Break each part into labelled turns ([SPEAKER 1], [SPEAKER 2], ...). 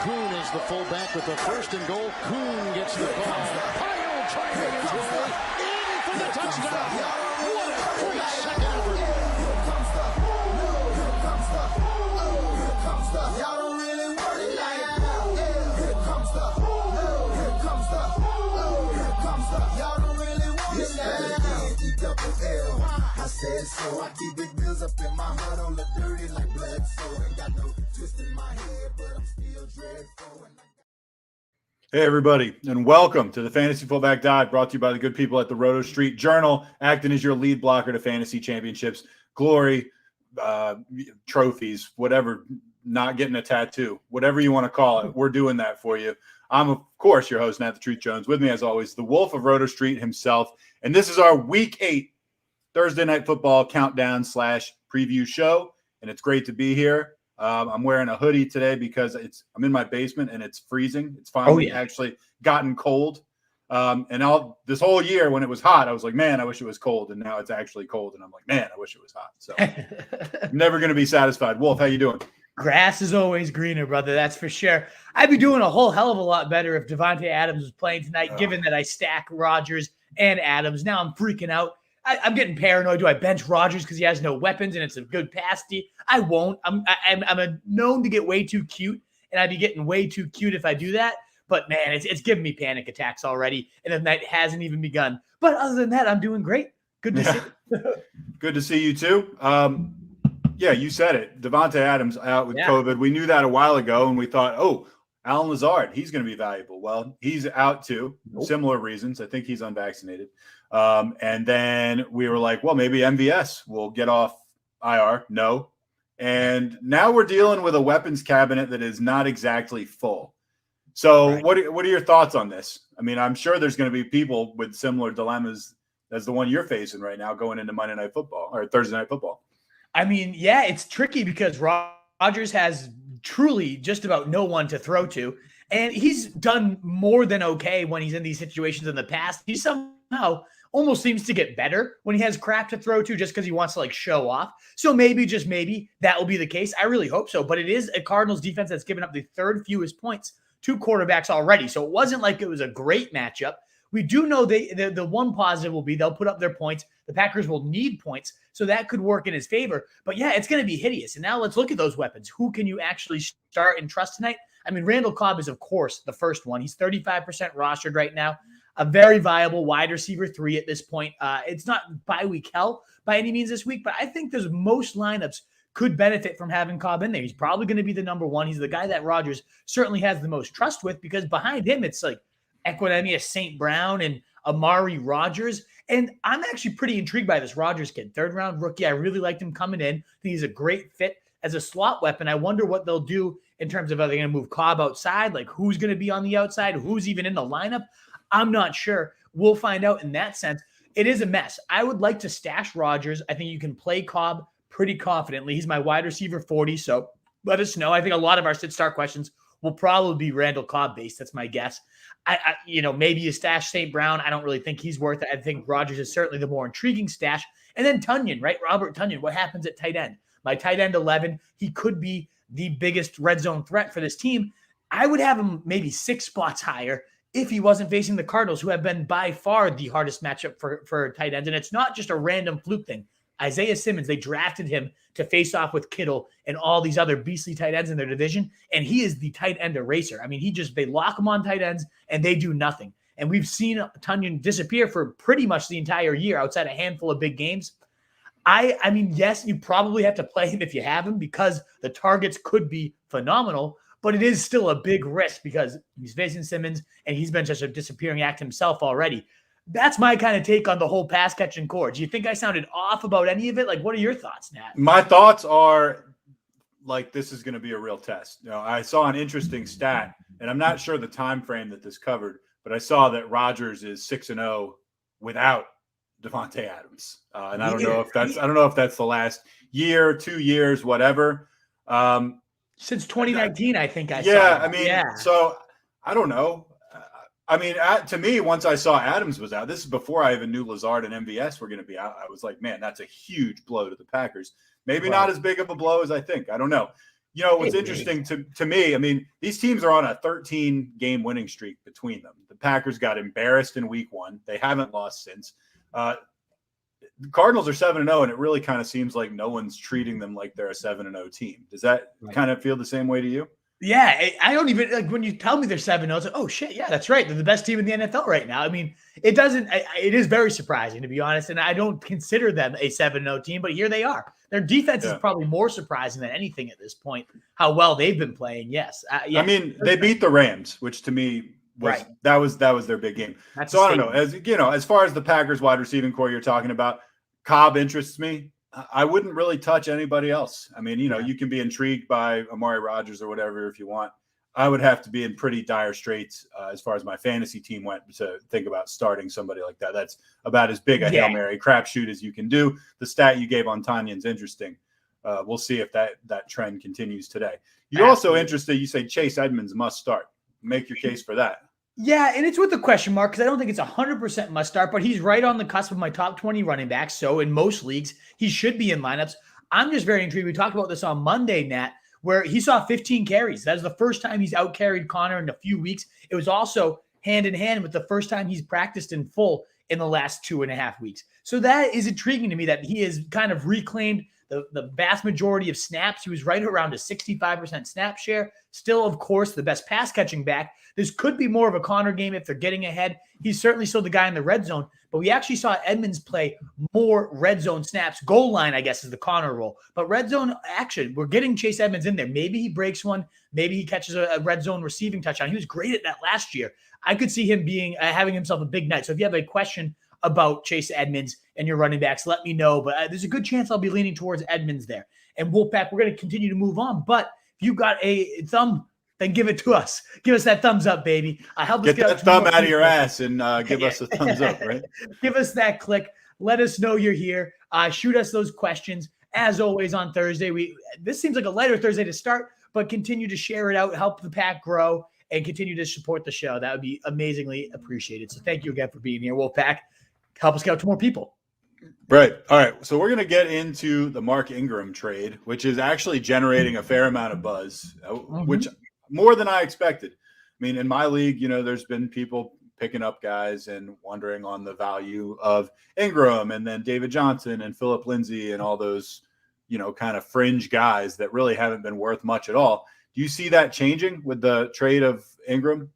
[SPEAKER 1] Kuhn is the fullback with the first and goal. Kuhn gets the ball. Pyle driving his way in for the touchdown. What a great second effort. Y'all don't really want it like that. Here comes the here comes the y'all don't really want it like that. I said so. I keep big bills up in my heart on the dirty like blood. So ain't got no twist in my head, but I'm still dreadful.
[SPEAKER 2] Hey, everybody, and welcome to the Fantasy Fullback Dive, brought to you by the good people at the Roto Street Journal, acting as your lead blocker to fantasy championships, glory, trophies, whatever, not getting a tattoo, whatever you want to call it. We're doing that for you. I'm, of course, your host, Nat the Truth Jones. With me, as always, the Wolf of Roto Street himself. And this is our Week 8 Thursday Night Football countdown / preview show, and it's great to be here. I'm wearing a hoodie today because I'm in my basement and it's freezing. It's finally actually gotten cold. And this whole year when it was hot, I was like, man, I wish it was cold. And now it's actually cold. And I'm like, man, I wish it was hot. So I'm never going to be satisfied. Wolf, how you doing?
[SPEAKER 3] Grass is always greener, brother. That's for sure. I'd be doing a whole hell of a lot better if Davante Adams was playing tonight, given that I stack Rodgers and Adams. Now I'm freaking out. I'm getting paranoid. Do I bench Rodgers because he has no weapons and it's a good pass D? I won't. I'm known to get way too cute, and I'd be getting way too cute if I do that. But, man, it's giving me panic attacks already, and the night hasn't even begun. But other than that, I'm doing great. Good to see you.
[SPEAKER 2] Good to see you, too. Yeah, you said it. Davante Adams out with COVID. We knew that a while ago, and we thought, oh, Allen Lazard, he's going to be valuable. Well, he's out, too. Similar reasons. I think he's unvaccinated. And then we were like, well, maybe MVS will get off IR. No. And now we're dealing with a weapons cabinet that is not exactly full. So right. What are your thoughts on this? I mean, I'm sure there's going to be people with similar dilemmas as the one you're facing right now going into Monday Night Football or Thursday Night Football.
[SPEAKER 3] I mean, yeah, it's tricky because Rodgers has truly just about no one to throw to. And he's done more than okay when he's in these situations in the past. He somehow almost seems to get better when he has crap to throw to just because he wants to show off. So maybe, just maybe, that will be the case. I really hope so. But it is a Cardinals defense that's given up the third fewest points to quarterbacks already. So it wasn't like it was a great matchup. We do know the one positive will be they'll put up their points. The Packers will need points, so that could work in his favor. But, yeah, it's going to be hideous. And now let's look at those weapons. Who can you actually start and trust tonight? I mean, Randall Cobb is, of course, the first one. He's 35% rostered right now. A very viable wide receiver 3 at this point. It's not bye-week hell by any means this week, but I think there's most lineups could benefit from having Cobb in there. He's probably going to be the number one. He's the guy that Rodgers certainly has the most trust with because behind him, it's like Equinemius St. Brown and Amari Rodgers. And I'm actually pretty intrigued by this Rodgers kid. 3rd-round rookie. I really liked him coming in. I think he's a great fit as a slot weapon. I wonder what they'll do in terms of are they going to move Cobb outside? Like who's going to be on the outside? Who's even in the lineup? I'm not sure. We'll find out in that sense. It is a mess. I would like to stash Rodgers. I think you can play Cobb pretty confidently. He's my wide receiver 40, so let us know. I think a lot of our sit-start questions will probably be Randall Cobb based. That's my guess. Maybe you stash St. Brown. I don't really think he's worth it. I think Rodgers is certainly the more intriguing stash. And then Tonyan, right? Robert Tonyan. What happens at tight end? My tight end 11, he could be the biggest red zone threat for this team. I would have him maybe 6 spots higher if he wasn't facing the Cardinals, who have been by far the hardest matchup for tight ends. And it's not just a random fluke thing. Isaiah Simmons, they drafted him to face off with Kittle and all these other beastly tight ends in their division, and he is the tight end eraser. I mean, they lock him on tight ends, and they do nothing. And we've seen Tanyan disappear for pretty much the entire year outside a handful of big games. I mean, yes, you probably have to play him if you have him because the targets could be phenomenal, but it is still a big risk because he's facing Simmons, and he's been just a disappearing act himself already. That's my kind of take on the whole pass catching core. Do you think I sounded off about any of it? Like, what are your thoughts, Nat?
[SPEAKER 2] My thoughts are like this is going to be a real test. I saw an interesting stat, and I'm not sure the time frame that this covered, but I saw that Rodgers is 6-0 without Davante Adams, and I don't know if that's the last year, 2 years, whatever.
[SPEAKER 3] Since 2019, I think I saw.
[SPEAKER 2] Yeah, I mean, so I don't know. I mean, to me, once I saw Adams was out, this is before I even knew Lazard and MVS were going to be out. I was like, man, that's a huge blow to the Packers. Maybe not as big of a blow as I think. I don't know. You know, what's interesting to me, I mean, these teams are on a 13-game winning streak between them. The Packers got embarrassed in week 1. They haven't lost since. The Cardinals are 7-0, and it really kind of seems like no one's treating them like they're a 7-0 team. Does that kind of feel the same way to you?
[SPEAKER 3] Yeah, I don't even like when you tell me they're 7-0. It's like, oh shit, yeah, that's right. They're the best team in the NFL right now. I mean, it is very surprising, to be honest, and I don't consider them a 7-0 team, but here they are. Their defense is probably more surprising than anything at this point. How well they've been playing. Yes,
[SPEAKER 2] I mean, they beat the Rams, which to me was that was their big game. So I don't know. As you know, as far as the Packers wide receiving core you're talking about, Cobb interests me. I wouldn't really touch anybody else. I mean, you know, you can be intrigued by Amari Rodgers or whatever if you want. I would have to be in pretty dire straits as far as my fantasy team went to think about starting somebody like that. That's about as big a Hail Mary crapshoot as you can do. The stat you gave on Tanyan's interesting. We'll see if that trend continues today. You're also interested. You say Chase Edmonds must start. Make your case for that.
[SPEAKER 3] Yeah, and it's with the question mark because I don't think it's 100% must start, but he's right on the cusp of my top 20 running backs. So in most leagues, he should be in lineups. I'm just very intrigued. We talked about this on Monday, Nat, where he saw 15 carries. That was the first time he's out-carried Connor in a few weeks. It was also hand in hand with the first time he's practiced in full in the last 2.5 weeks. So that is intriguing to me that he has kind of reclaimed the vast majority of snaps. He was right around a 65% snap share. Still, of course, the best pass catching back. This could be more of a Connor game if they're getting ahead. He's certainly still the guy in the red zone, but we actually saw Edmonds play more red zone snaps. Goal line, I guess, is the Connor role. But red zone action, we're getting Chase Edmonds in there. Maybe he breaks one. Maybe he catches a red zone receiving touchdown. He was great at that last year. I could see him being having himself a big night. So if you have a question about Chase Edmonds and your running backs, let me know. But there's a good chance I'll be leaning towards Edmonds there. And Wolfpack, we're going to continue to move on. But if you got a thumb, then give it to us. Give us that thumbs up, baby. Help us
[SPEAKER 2] get that thumb out of your ass and give us a thumbs up, right?
[SPEAKER 3] Give us that click. Let us know you're here. Shoot us those questions. As always on Thursday, this seems like a lighter Thursday to start, but continue to share it out, help the pack grow, and continue to support the show. That would be amazingly appreciated. So thank you again for being here, Wolfpack. Help us get out to more people.
[SPEAKER 2] Right. All right. So we're going to get into the Mark Ingram trade, which is actually generating a fair amount of buzz, which more than I expected. I mean, in my league, you know, there's been people picking up guys and wondering on the value of Ingram and then David Johnson and Phillip Lindsay and all those, you know, kind of fringe guys that really haven't been worth much at all. Do you see that changing with the trade of Ingram?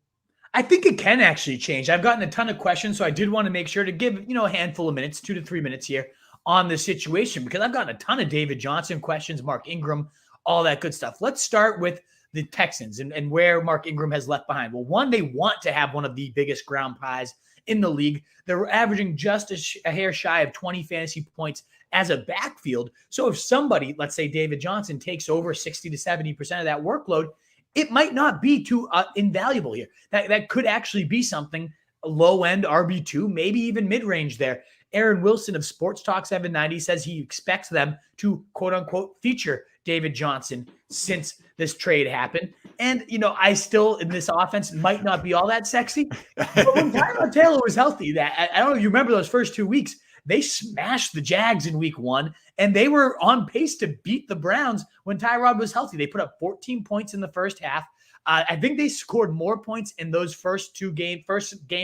[SPEAKER 3] I think it can actually change. I've gotten a ton of questions, so I did want to make sure to give, you know, a handful of minutes, 2 to 3 minutes here on the situation, because I've gotten a ton of David Johnson questions, Mark Ingram, all that good stuff. Let's start with the Texans and where Mark Ingram has left behind. Well, one, they want to have one of the biggest ground pies in the league. They're averaging just a hair shy of 20 fantasy points as a backfield. So if somebody, let's say David Johnson, takes over 60 to 70% of that workload, it might not be too invaluable here. That could actually be something low-end RB2, maybe even mid-range there. Aaron Wilson of Sports Talk 790 says he expects them to, quote-unquote, feature David Johnson since this trade happened. And, you know, I still, in this offense, might not be all that sexy. But when Tyrod Taylor was healthy, I don't know if you remember those first 2 weeks, they smashed the Jags in week 1, and they were on pace to beat the Browns when Tyrod was healthy. They put up 14 points in the first half. I think they scored more points in those first game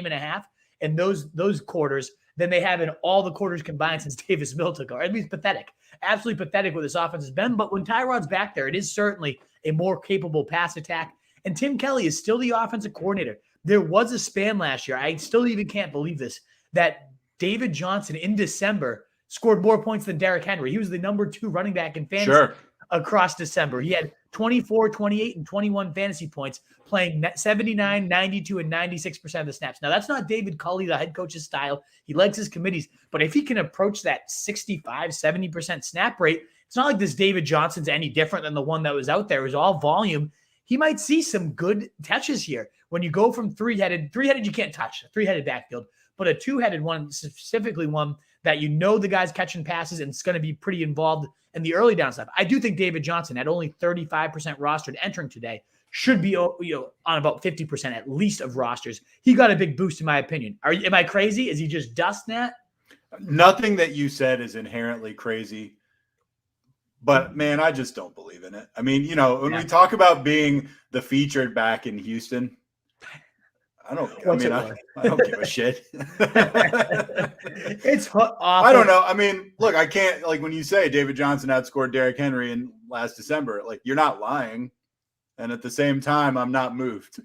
[SPEAKER 3] and a half in those quarters than they have in all the quarters combined since Davis Mills took over. At least pathetic. Absolutely pathetic what this offense has been. But when Tyrod's back there, it is certainly a more capable pass attack. And Tim Kelly is still the offensive coordinator. There was a span last year. I still even can't believe this, that David Johnson in December scored more points than Derrick Henry. He was the number 2 running back in fantasy across December. He had 24, 28, and 21 fantasy points, playing 79, 92, and 96% of the snaps. Now, that's not David Culley, the head coach's style. He likes his committees. But if he can approach that 65, 70% snap rate, it's not like this David Johnson's any different than the one that was out there. It was all volume. He might see some good touches here. When you go from three-headed you can't touch, a three-headed backfield, but a two-headed one, specifically one that you know the guy's catching passes and it's going to be pretty involved in the early down stuff. I do think David Johnson, at only 35% rostered entering today, should be on about 50% at least of rosters. He got a big boost, in my opinion. Am I crazy? Is he just dust, Nat?
[SPEAKER 2] Nothing that you said is inherently crazy, But man, I just don't believe in it. I mean, when we talk about being the featured back in Houston, I don't give a shit.
[SPEAKER 3] It's awful.
[SPEAKER 2] I don't know. I mean, look, I can't, like, when you say David Johnson outscored Derrick Henry in last December, like, you're not lying. And at the same time, I'm not moved.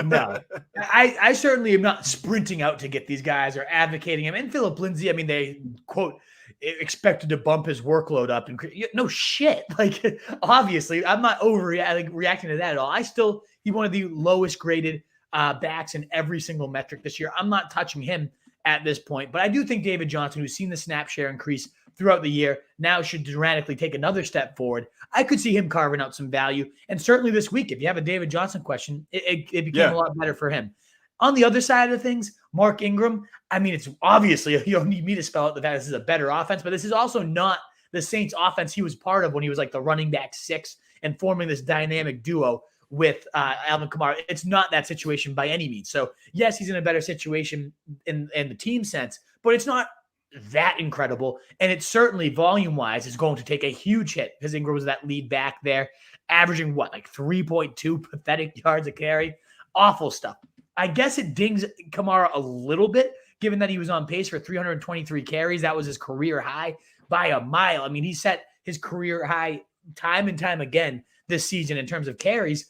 [SPEAKER 3] No, I certainly am not sprinting out to get these guys or advocating him. And Philip Lindsay, I mean, they quote expected to bump his workload up and no shit. Like, obviously, I'm not reacting to that at all. He's one of the lowest graded backs in every single metric this year. I'm not touching him at this point, but I do think David Johnson, who's seen the snap share increase throughout the year, now should dramatically take another step forward. I could see him carving out some value. And certainly this week, if you have a David Johnson question, it became a lot better for him. On the other side of things, Mark Ingram, I mean, it's obviously, you don't need me to spell out the fact this is a better offense, but this is also not the Saints offense he was part of when he was like the running back 6 and forming this dynamic duo with Alvin Kamara. It's not that situation by any means. So yes, he's in a better situation in the team sense, but it's not that incredible. And it certainly volume-wise is going to take a huge hit because Ingram was that lead back there, averaging like 3.2 pathetic yards a carry. Awful stuff. I guess it dings Kamara a little bit, given that he was on pace for 323 carries. That was his career high by a mile. I mean, he set his career high time and time again this season in terms of carries.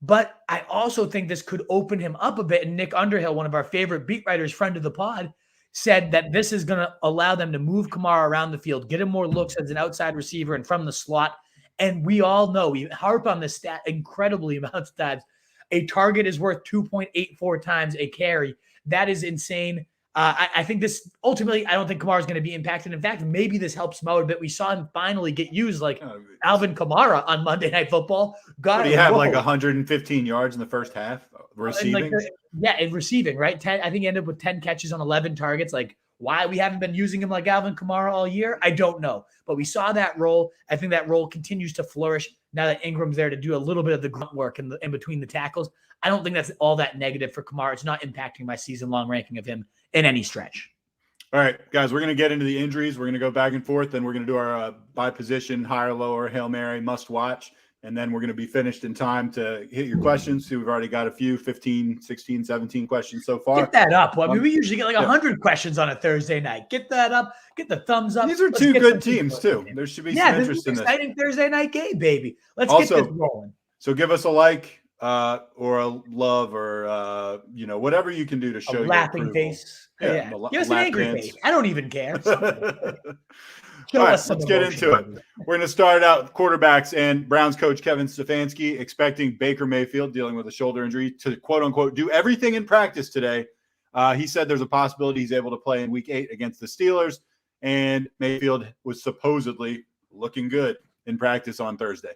[SPEAKER 3] But I also think this could open him up a bit. And Nick Underhill, one of our favorite beat writers, friend of the pod, said that this is going to allow them to move Kamara around the field, get him more looks as an outside receiver and from the slot. And we all know, we harp on this stat incredibly amounts of times, a target is worth 2.84 times a carry. That is insane. I think this ultimately, I don't think Kamara is going to be impacted. In fact, maybe this helps him out a bit. We saw him finally get used like Alvin Kamara on Monday Night Football.
[SPEAKER 2] He had like 115 yards in the first half receiving.
[SPEAKER 3] In receiving, right? I think he ended up with 10 catches on 11 targets. Like, why we haven't been using him like Alvin Kamara all year, I don't know. But we saw that role. I think that role continues to flourish now that Ingram's there to do a little bit of the grunt work in between the tackles. I don't think that's all that negative for Kamara. It's not impacting my season-long ranking of him in any stretch.
[SPEAKER 2] All right, guys, we're going to get into the injuries. We're going to go back and forth, and we're going to do our by position, higher, lower, Hail Mary, must watch. And then we're going to be finished in time to hit your questions. So we've already got a few, 15, 16, 17 questions so far.
[SPEAKER 3] Get that up. Well, I mean, we usually get like 100 questions on a Thursday night. Get that up. Get the thumbs up.
[SPEAKER 2] These are two good teams, too. There should be some interest in this.
[SPEAKER 3] Exciting Thursday night game, baby. Let's get this rolling.
[SPEAKER 2] So give us a like or a love or, whatever you can do to show your
[SPEAKER 3] laughing face. Yeah. Give us an angry face. I don't even care.
[SPEAKER 2] All right, let's get into it. We're going to start out with quarterbacks, and Browns coach Kevin Stefanski expecting Baker Mayfield, dealing with a shoulder injury, to quote-unquote do everything in practice today. He said there's a possibility he's able to play in Week 8 against the Steelers, and Mayfield was supposedly looking good in practice on Thursday.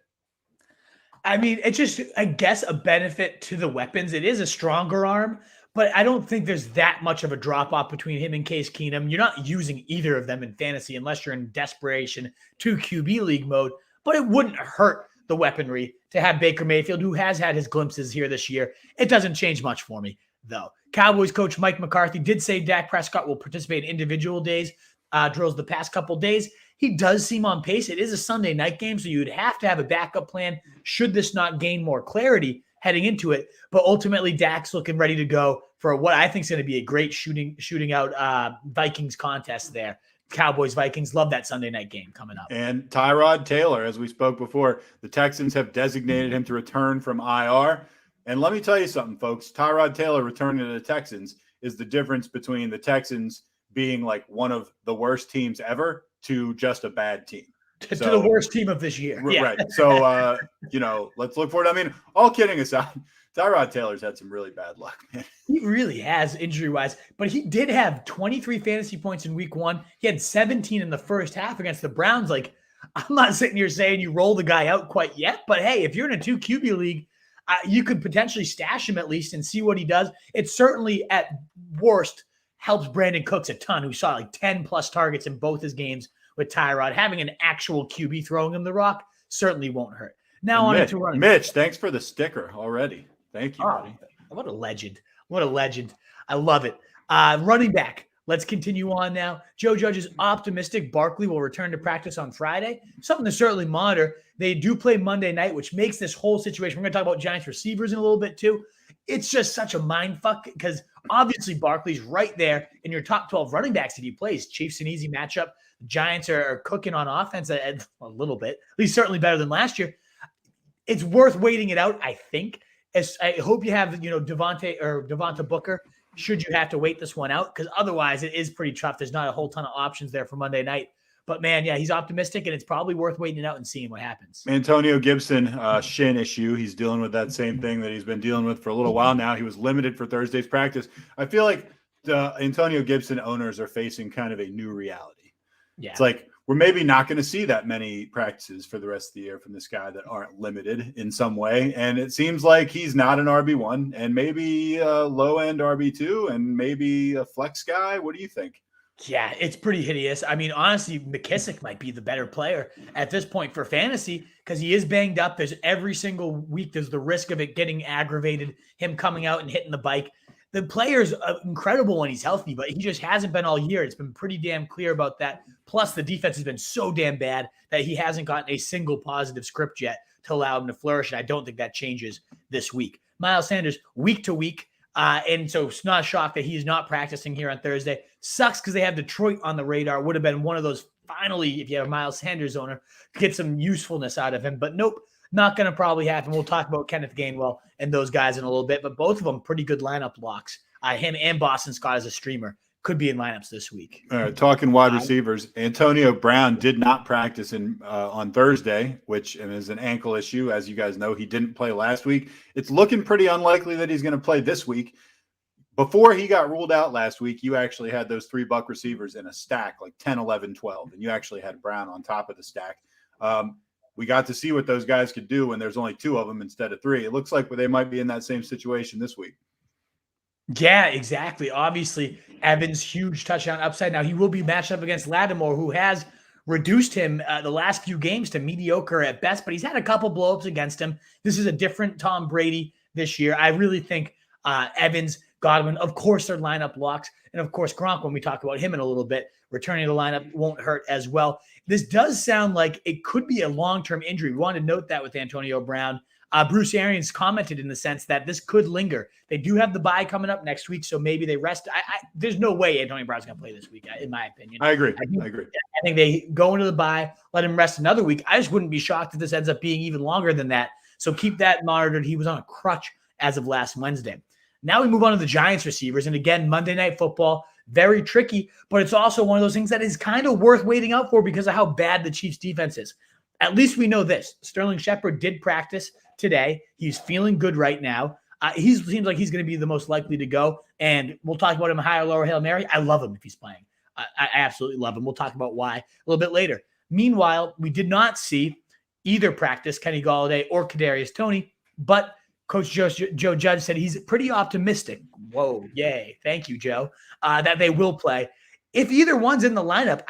[SPEAKER 3] I mean, it's just, I guess, a benefit to the weapons. It is a stronger arm, but I don't think there's that much of a drop-off between him and Case Keenum. You're not using either of them in fantasy unless you're in desperation to QB league mode, but it wouldn't hurt the weaponry to have Baker Mayfield, who has had his glimpses here this year. It doesn't change much for me, though. Cowboys coach Mike McCarthy did say Dak Prescott will participate in individual days, drills the past couple days. He does seem on pace. It is a Sunday night game, so you'd have to have a backup plan should this not gain more clarity heading into it. But ultimately, Dak's looking ready to go for what I think is going to be a great shooting out Vikings contest there. Cowboys-Vikings, love that Sunday night game coming up.
[SPEAKER 2] And Tyrod Taylor, as we spoke before, the Texans have designated him to return from IR. And let me tell you something, folks. Tyrod Taylor returning to the Texans is the difference between the Texans being like one of the worst teams ever to just a bad team.
[SPEAKER 3] To the worst team of this year. Yeah.
[SPEAKER 2] Right. So, let's look forward. I mean, all kidding aside, Tyrod Taylor's had some really bad luck, man.
[SPEAKER 3] He really has injury-wise, but he did have 23 fantasy points in week 1. He had 17 in the first half against the Browns. Like, I'm not sitting here saying you roll the guy out quite yet, but hey, if you're in a 2 QB league, you could potentially stash him at least and see what he does. It certainly, at worst, helps Brandon Cooks a ton, who saw like 10-plus targets in both his games with Tyrod. Having an actual QB throwing him the rock certainly won't hurt. Now on to running.
[SPEAKER 2] Mitch, thanks for the sticker already. Thank you, buddy.
[SPEAKER 3] What a legend. What a legend. I love it. Running back. Let's continue on now. Joe Judge is optimistic Barkley will return to practice on Friday. Something to certainly monitor. They do play Monday night, which makes this whole situation. We're going to talk about Giants receivers in a little bit too. It's just such a mind fuck because obviously Barkley's right there in your top 12 running backs if he plays. Chiefs an easy matchup. The Giants are cooking on offense a little bit, at least certainly better than last year. It's worth waiting it out, I think. I hope you have, Devonta Booker should you have to wait this one out, because otherwise it is pretty tough. There's not a whole ton of options there for Monday night. But, man, yeah, he's optimistic, and it's probably worth waiting it out and seeing what happens.
[SPEAKER 2] Antonio Gibson, shin issue. He's dealing with that same thing that he's been dealing with for a little while now. He was limited for Thursday's practice. I feel like the Antonio Gibson owners are facing kind of a new reality. Yeah. It's like we're maybe not going to see that many practices for the rest of the year from this guy that aren't limited in some way. And it seems like he's not an RB1 and maybe a low-end RB2 and maybe a flex guy. What do you think?
[SPEAKER 3] Yeah, it's pretty hideous. I mean, honestly, McKissick might be the better player at this point for fantasy because he is banged up. There's every single week, there's the risk of it getting aggravated, him coming out and hitting the bike. The player's incredible when he's healthy, but he just hasn't been all year. It's been pretty damn clear about that. Plus, the defense has been so damn bad that he hasn't gotten a single positive script yet to allow him to flourish. And I don't think that changes this week. Miles Sanders, week to week. And so it's not a shock that he's not practicing here on Thursday. Sucks because they have Detroit on the radar. Would have been one of those, finally, if you have a Miles Sanders owner, get some usefulness out of him. But nope, not going to probably happen. We'll talk about Kenneth Gainwell and those guys in a little bit. But both of them pretty good lineup locks. Him and Boston Scott as a streamer could be in lineups this week.
[SPEAKER 2] All right, talking wide receivers, Antonio Brown did not practice on Thursday, which is an ankle issue. As you guys know, he didn't play last week. It's looking pretty unlikely that he's going to play this week. Before he got ruled out last week, you actually had those 3 Buck receivers in a stack, like 10, 11, 12, and you actually had Brown on top of the stack. We got to see what those guys could do when there's only 2 of them instead of 3. It looks like they might be in that same situation this week.
[SPEAKER 3] Yeah, exactly. Obviously, Evans, huge touchdown upside. Now, he will be matched up against Lattimore, who has reduced him the last few games to mediocre at best, but he's had a couple blowups against him. This is a different Tom Brady this year. I really think Evans, Godwin, of course, their lineup locks. And, of course, Gronk, when we talk about him in a little bit, returning to the lineup won't hurt as well. This does sound like it could be a long-term injury. We want to note that with Antonio Brown. Bruce Arians commented in the sense that this could linger. They do have the bye coming up next week, so maybe they rest. There's no way Antonio Brown's going to play this week, in my opinion.
[SPEAKER 2] I agree.
[SPEAKER 3] I think they go into the bye, let him rest another week. I just wouldn't be shocked if this ends up being even longer than that. So keep that monitored. He was on a crutch as of last Wednesday. Now we move on to the Giants receivers. And again, Monday Night Football, very tricky, but it's also one of those things that is kind of worth waiting out for because of how bad the Chiefs defense is. At least we know this. Sterling Shepard did practice today. He's feeling good right now. He seems like he's going to be the most likely to go. And we'll talk about him high or lower Hail Mary. I love him if he's playing. I absolutely love him. We'll talk about why a little bit later. Meanwhile, we did not see either practice Kenny Golladay or Kadarius Toney, but Coach Joe Judge said he's pretty optimistic. Whoa, yay. Thank you, Joe. That they will play. If either one's in the lineup,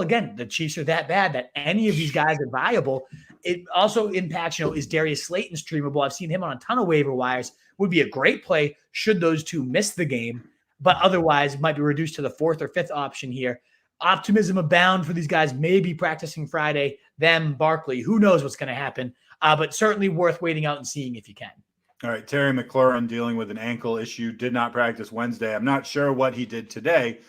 [SPEAKER 3] again, the Chiefs are that bad that any of these guys are viable. It also impacts, is Darius Slayton streamable? I've seen him on a ton of waiver wires. Would be a great play should those two miss the game, but otherwise might be reduced to the 4th or 5th option here. Optimism abound for these guys, maybe practicing Friday, them, Barkley. Who knows what's going to happen, but certainly worth waiting out and seeing if you can.
[SPEAKER 2] All right, Terry McLaurin dealing with an ankle issue, did not practice Wednesday. I'm not sure what he did today.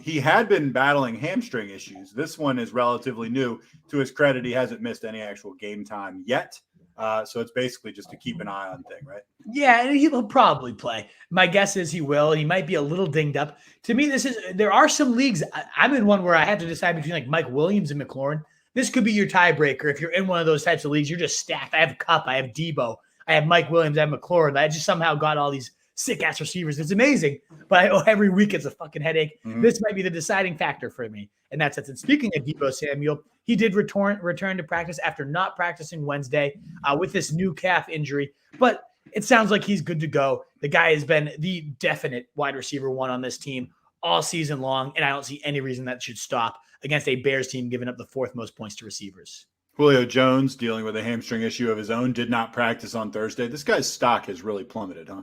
[SPEAKER 2] He had been battling hamstring issues. This one is relatively new. To his credit, he hasn't missed any actual game time yet. So it's basically just to keep an eye on thing, right?
[SPEAKER 3] Yeah, and he'll probably play. My guess is he will, and he might be a little dinged up. To me, there are some leagues. I'm in one where I have to decide between like Mike Williams and McLaurin. This could be your tiebreaker. If you're in one of those types of leagues, you're just stacked. I have Kupp, I have Debo, I have Mike Williams, I have McLaurin. I just somehow got all these sick-ass receivers. It's amazing, but every week it's a fucking headache. Mm-hmm. This might be the deciding factor for me in that sense. And speaking of Debo Samuel, he did return to practice after not practicing Wednesday with this new calf injury, but it sounds like he's good to go. The guy has been the definite wide receiver 1 on this team all season long, and I don't see any reason that should stop against a Bears team giving up the 4th most points to receivers.
[SPEAKER 2] Julio Jones, dealing with a hamstring issue of his own, did not practice on Thursday. This guy's stock has really plummeted, huh?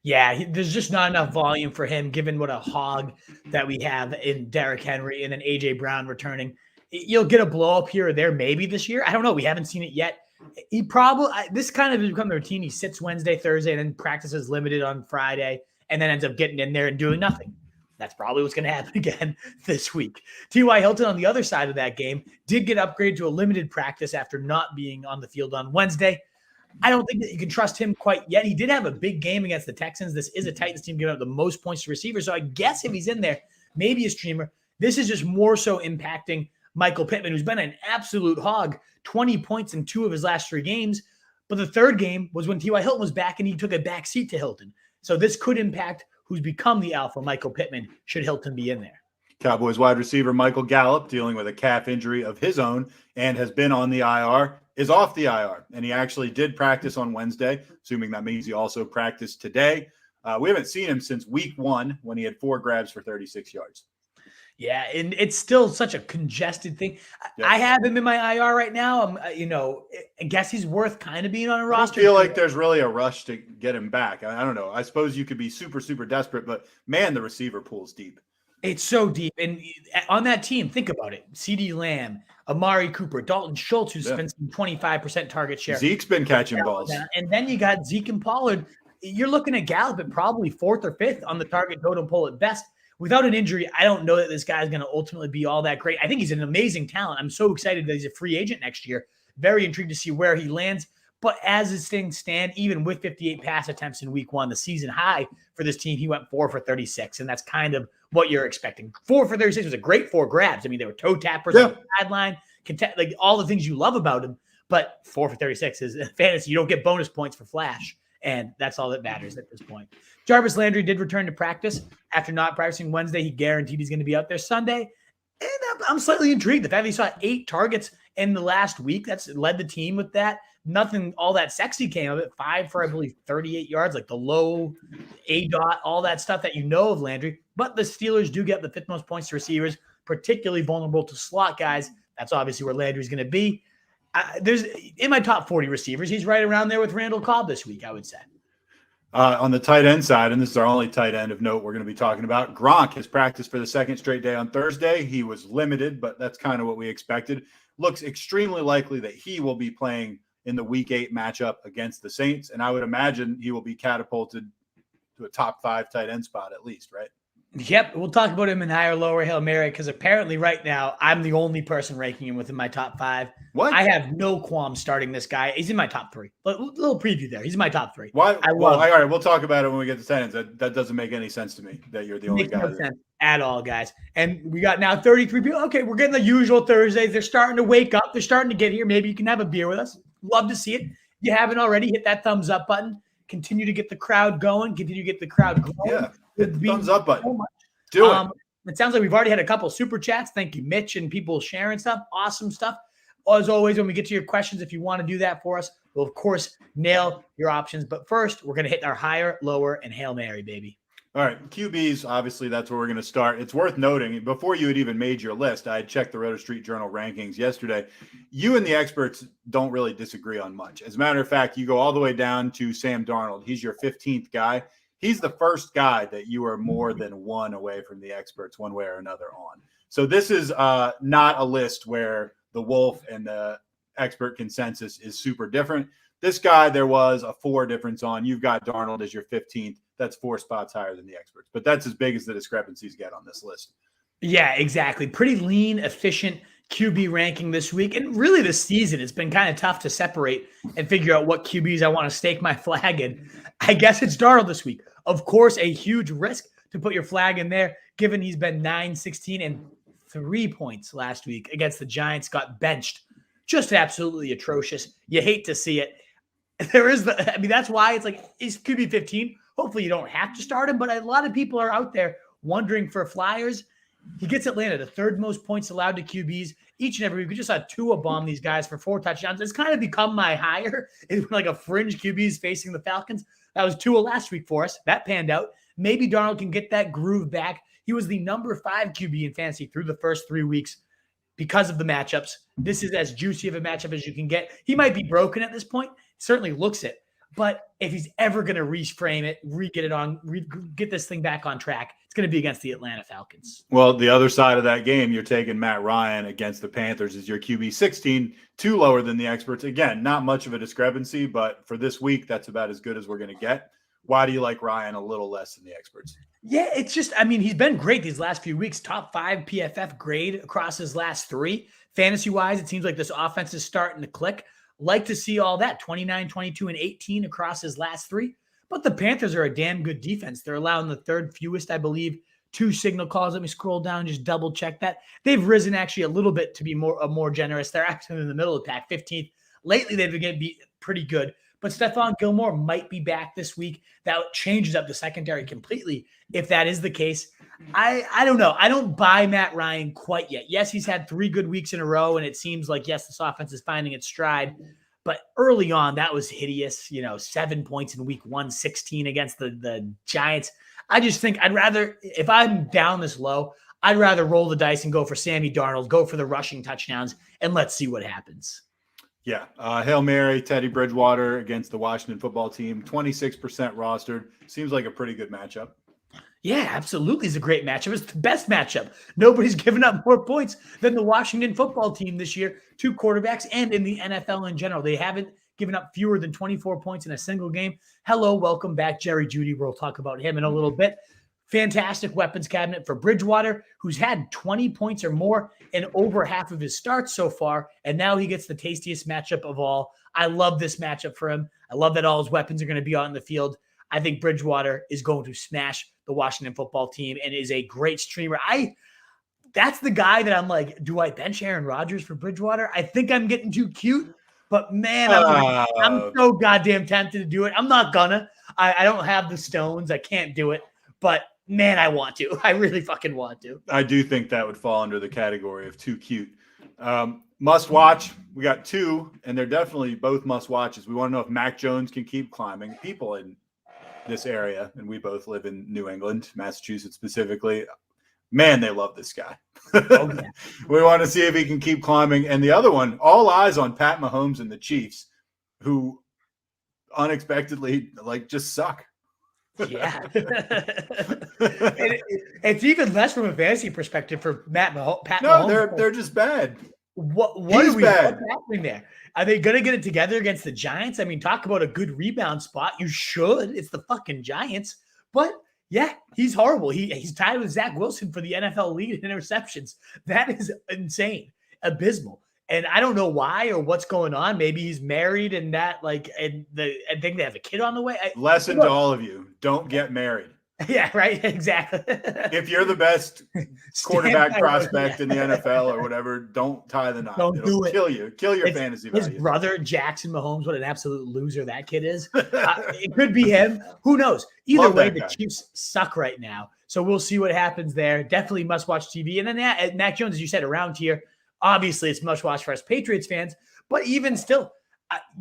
[SPEAKER 3] Yeah, there's just not enough volume for him, given what a hog that we have in Derrick Henry and then A.J. Brown returning. You'll get a blow up here or there maybe this year. I don't know. We haven't seen it yet. He probably this kind of has become the routine. He sits Wednesday, Thursday, and then practices limited on Friday, and then ends up getting in there and doing nothing. That's probably what's going to happen again this week. T.Y. Hilton on the other side of that game did get upgraded to a limited practice after not being on the field on Wednesday. I don't think that you can trust him quite yet. He did have a big game against the Texans. This is a Titans team giving up the most points to receivers. So I guess if he's in there, maybe a streamer. This is just more so impacting Michael Pittman, who's been an absolute hog, 20 points in 2 of his last 3 games. But the third game was when T.Y. Hilton was back and he took a back seat to Hilton. So this could impact who's become the alpha, Michael Pittman, should Hilton be in there.
[SPEAKER 2] Cowboys wide receiver Michael Gallup, dealing with a calf injury of his own and has been on the IR, is off the IR. And he actually did practice on Wednesday, assuming that means he also practiced today. We haven't seen him since week 1 when he had 4 grabs for 36 yards.
[SPEAKER 3] Yeah, and it's still such a congested thing.
[SPEAKER 2] Yep.
[SPEAKER 3] I have him in my IR right now. I guess he's worth kind of being on a roster.
[SPEAKER 2] I feel like there's really a rush to get him back. I don't know. I suppose you could be super, super desperate, but man, the receiver pool's deep.
[SPEAKER 3] It's so deep. And on that team, think about it. CeeDee Lamb, Amari Cooper, Dalton Schultz, who's spent 25% target share.
[SPEAKER 2] Zeke's been catching balls.
[SPEAKER 3] And then you got Zeke and Pollard. You're looking at Gallup at probably 4th or 5th on the target totem pole at best. Without an injury, I don't know that this guy's going to ultimately be all that great. I think he's an amazing talent. I'm so excited that he's a free agent next year. Very intrigued to see where he lands. But as his things stand, even with 58 pass attempts in week 1, the season high for this team, he went 4 for 36. And that's kind of what you're expecting. 4 for 36 was a great 4 grabs. I mean, they were toe tappers on the sideline, like all the things you love about him. But 4 for 36 is fantasy. You don't get bonus points for flash. And that's all that matters at this point. Jarvis Landry did return to practice after not practicing Wednesday. He guaranteed he's going to be out there Sunday. And I'm slightly intrigued. The fact that he saw 8 targets in the last week, that's led the team with that. Nothing all that sexy came of it. 5 for, I believe, 38 yards, like the low A-dot, all that stuff that you know of Landry. But the Steelers do get the 5th most points to receivers, particularly vulnerable to slot guys. That's obviously where Landry's going to be. There's in my top 40 receivers, he's right around there with Randall Cobb this week, I would say.
[SPEAKER 2] On the tight end side, and this is our only tight end of note we're going to be talking about, Gronk has practiced for the 2nd straight day on Thursday. He was limited, but that's kind of what we expected. Looks extremely likely that he will be playing in the Week 8 matchup against the Saints, and I would imagine he will be catapulted to a top 5 tight end spot at least, right?
[SPEAKER 3] Yep, we'll talk about him in higher, lower Hail Mary because apparently right now I'm the only person ranking him within my top 5.
[SPEAKER 2] What?
[SPEAKER 3] I have no qualm starting this guy. He's in my top 3. But a little preview there. He's in my top 3.
[SPEAKER 2] Why? All right, we'll talk about it when we get to tight ends. That doesn't make any sense to me that you're the only guy.
[SPEAKER 3] Makes no sense at all, guys. And we got now 33 people. Okay, we're getting the usual Thursdays. They're starting to wake up. They're starting to get here. Maybe you can have a beer with us. Love to see it. If you haven't already, hit that thumbs up button. Continue to get the crowd going. Continue to get the crowd going.
[SPEAKER 2] Yeah, hit the thumbs up button.
[SPEAKER 3] So
[SPEAKER 2] do it.
[SPEAKER 3] It sounds like we've already had a couple super chats. Thank you, Mitch, and people sharing stuff. Awesome stuff. As always, when we get to your questions, if you want to do that for us, we'll, of course, nail your options. But first, we're going to hit our higher, lower, and Hail Mary, baby.
[SPEAKER 2] All right, QBs, obviously, that's where we're going to start. It's worth noting, before you had even made your list, I had checked the Roto Street Journal rankings yesterday. You and the experts don't really disagree on much. As a matter of fact, you go all the way down to Sam Darnold. He's your 15th guy. He's the first guy that you are more than 1 away from the experts one way or another on. So this is not a list where the Wolf and the expert consensus is super different. This guy, there was a 4 difference on. You've got Darnold as your 15th. That's 4 spots higher than the experts. But that's as big as the discrepancies get on this list.
[SPEAKER 3] Yeah, exactly. Pretty lean, efficient QB ranking this week. And really this season, it's been kind of tough to separate and figure out what QBs I want to stake my flag in. I guess it's Darnold this week. Of course, a huge risk to put your flag in there, given he's been 9-16 and 3 points last week against the Giants, got benched. Just absolutely atrocious. You hate to see it. That's why it's like, is QB 15? Hopefully you don't have to start him, but a lot of people are out there wondering for flyers. He gets Atlanta, the 3rd most points allowed to QBs each and every week. We just saw Tua bomb these guys for 4 touchdowns. It's kind of become my higher. It's like a fringe QBs facing the Falcons. That was Tua last week for us. That panned out. Maybe Darnold can get that groove back. He was the number 5 QB in fantasy through the first 3 weeks because of the matchups. This is as juicy of a matchup as you can get. He might be broken at this point. Certainly looks it. But if he's ever going to reframe it, get this thing back on track, it's going to be against the Atlanta Falcons.
[SPEAKER 2] Well, the other side of that game, you're taking Matt Ryan against the Panthers as your QB 16, 2 lower than the experts. Again, not much of a discrepancy, but for this week, that's about as good as we're going to get. Why do you like Ryan a little less than the experts?
[SPEAKER 3] Yeah, it's just, I mean, he's been great these last few weeks. Top 5 PFF grade across his last 3. Fantasy-wise, it seems like this offense is starting to click. Like to see all that, 29, 22, and 18 across his last 3. But the Panthers are a damn good defense. They're allowing the 3rd fewest, I believe, 2 signal calls. Let me scroll down, just double check that. They've risen actually a little bit to be more generous. They're actually in the middle of the pack, 15th. Lately, they've been getting pretty good. But Stephon Gilmore might be back this week. That changes up the secondary completely. If that is the case, I don't know. I don't buy Matt Ryan quite yet. Yes, he's had 3 good weeks in a row, and it seems like, yes, this offense is finding its stride. But early on, that was hideous. 7 points in week 1, 16 against the Giants. I just think I'd rather, if I'm down this low, I'd rather roll the dice and go for Sammy Darnold, go for the rushing touchdowns, and let's see what happens.
[SPEAKER 2] Yeah. Hail Mary, Teddy Bridgewater against the Washington football team, 26% rostered. Seems like a pretty good matchup.
[SPEAKER 3] Yeah, absolutely. It's a great matchup. It's the best matchup. Nobody's given up more points than the Washington football team this year, 2 quarterbacks, and in the NFL in general. They haven't given up fewer than 24 points in a single game. Hello, welcome back, Jerry Jeudy. We'll talk about him in a little bit. Fantastic weapons cabinet for Bridgewater, who's had 20 points or more in over half of his starts so far, and now he gets the tastiest matchup of all. I love this matchup for him. I love that all his weapons are going to be on the field. I think Bridgewater is going to smash the Washington football team and is a great streamer. That's the guy that I'm like, do I bench Aaron Rodgers for Bridgewater? I think I'm getting too cute, but man, I'm so goddamn tempted to do it. I'm not gonna. I don't have the stones. I can't do it, but man, I want to. I really fucking want to.
[SPEAKER 2] I do think that would fall under the category of too cute. Must watch. We got 2, and they're definitely both must watches. We want to know if Mac Jones can keep climbing. People in this area, and we both live in New England, Massachusetts specifically. Man, they love this guy.
[SPEAKER 3] Oh, yeah.
[SPEAKER 2] We want to see if he can keep climbing. And the other one, all eyes on Pat Mahomes and the Chiefs, who unexpectedly just suck.
[SPEAKER 3] Yeah. It's even less from a fantasy perspective for Pat Mahomes.
[SPEAKER 2] No, they're just bad.
[SPEAKER 3] What's happening there? Are they going to get it together against the Giants? I mean, talk about a good rebound spot. You should. It's the fucking Giants. But yeah, he's horrible. He's tied with Zach Wilson for the NFL lead in interceptions. That is insane, abysmal. And I don't know why or what's going on. Maybe he's married and that I think they have a kid on the way.
[SPEAKER 2] Lesson to all of you: don't get married.
[SPEAKER 3] Yeah, right. Exactly.
[SPEAKER 2] If you're the best quarterback prospect in the NFL or whatever, don't tie the knot. It'll kill you. Kill your fantasy value.
[SPEAKER 3] His brother, Jackson Mahomes, what an absolute loser that kid is. It could be him. Who knows? Either way, the Chiefs suck right now. So we'll see what happens there. Definitely must watch TV. And then Mac Jones, as you said, around here, obviously it's must watch for us Patriots fans. But even still,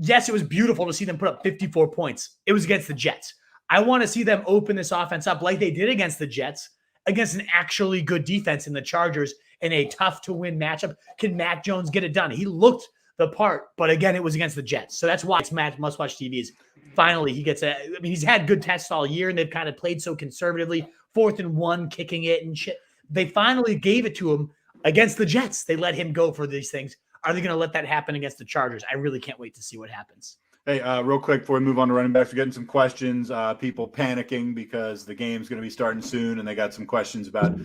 [SPEAKER 3] yes, it was beautiful to see them put up 54 points. It was against the Jets. I want to see them open this offense up like they did against the Jets, against an actually good defense in the Chargers in a tough-to-win matchup. Can Mac Jones get it done? He looked the part, but again, it was against the Jets. So that's why it's must-watch TVs. Finally, he gets he's had good tests all year, and they've kind of played so conservatively, 4th and 1, kicking it and shit. They finally gave it to him against the Jets. They let him go for these things. Are they going to let that happen against the Chargers? I really can't wait to see what happens.
[SPEAKER 2] Hey, real quick before we move on to running backs, we're getting some questions. People panicking because the game's going to be starting soon, and they got some questions about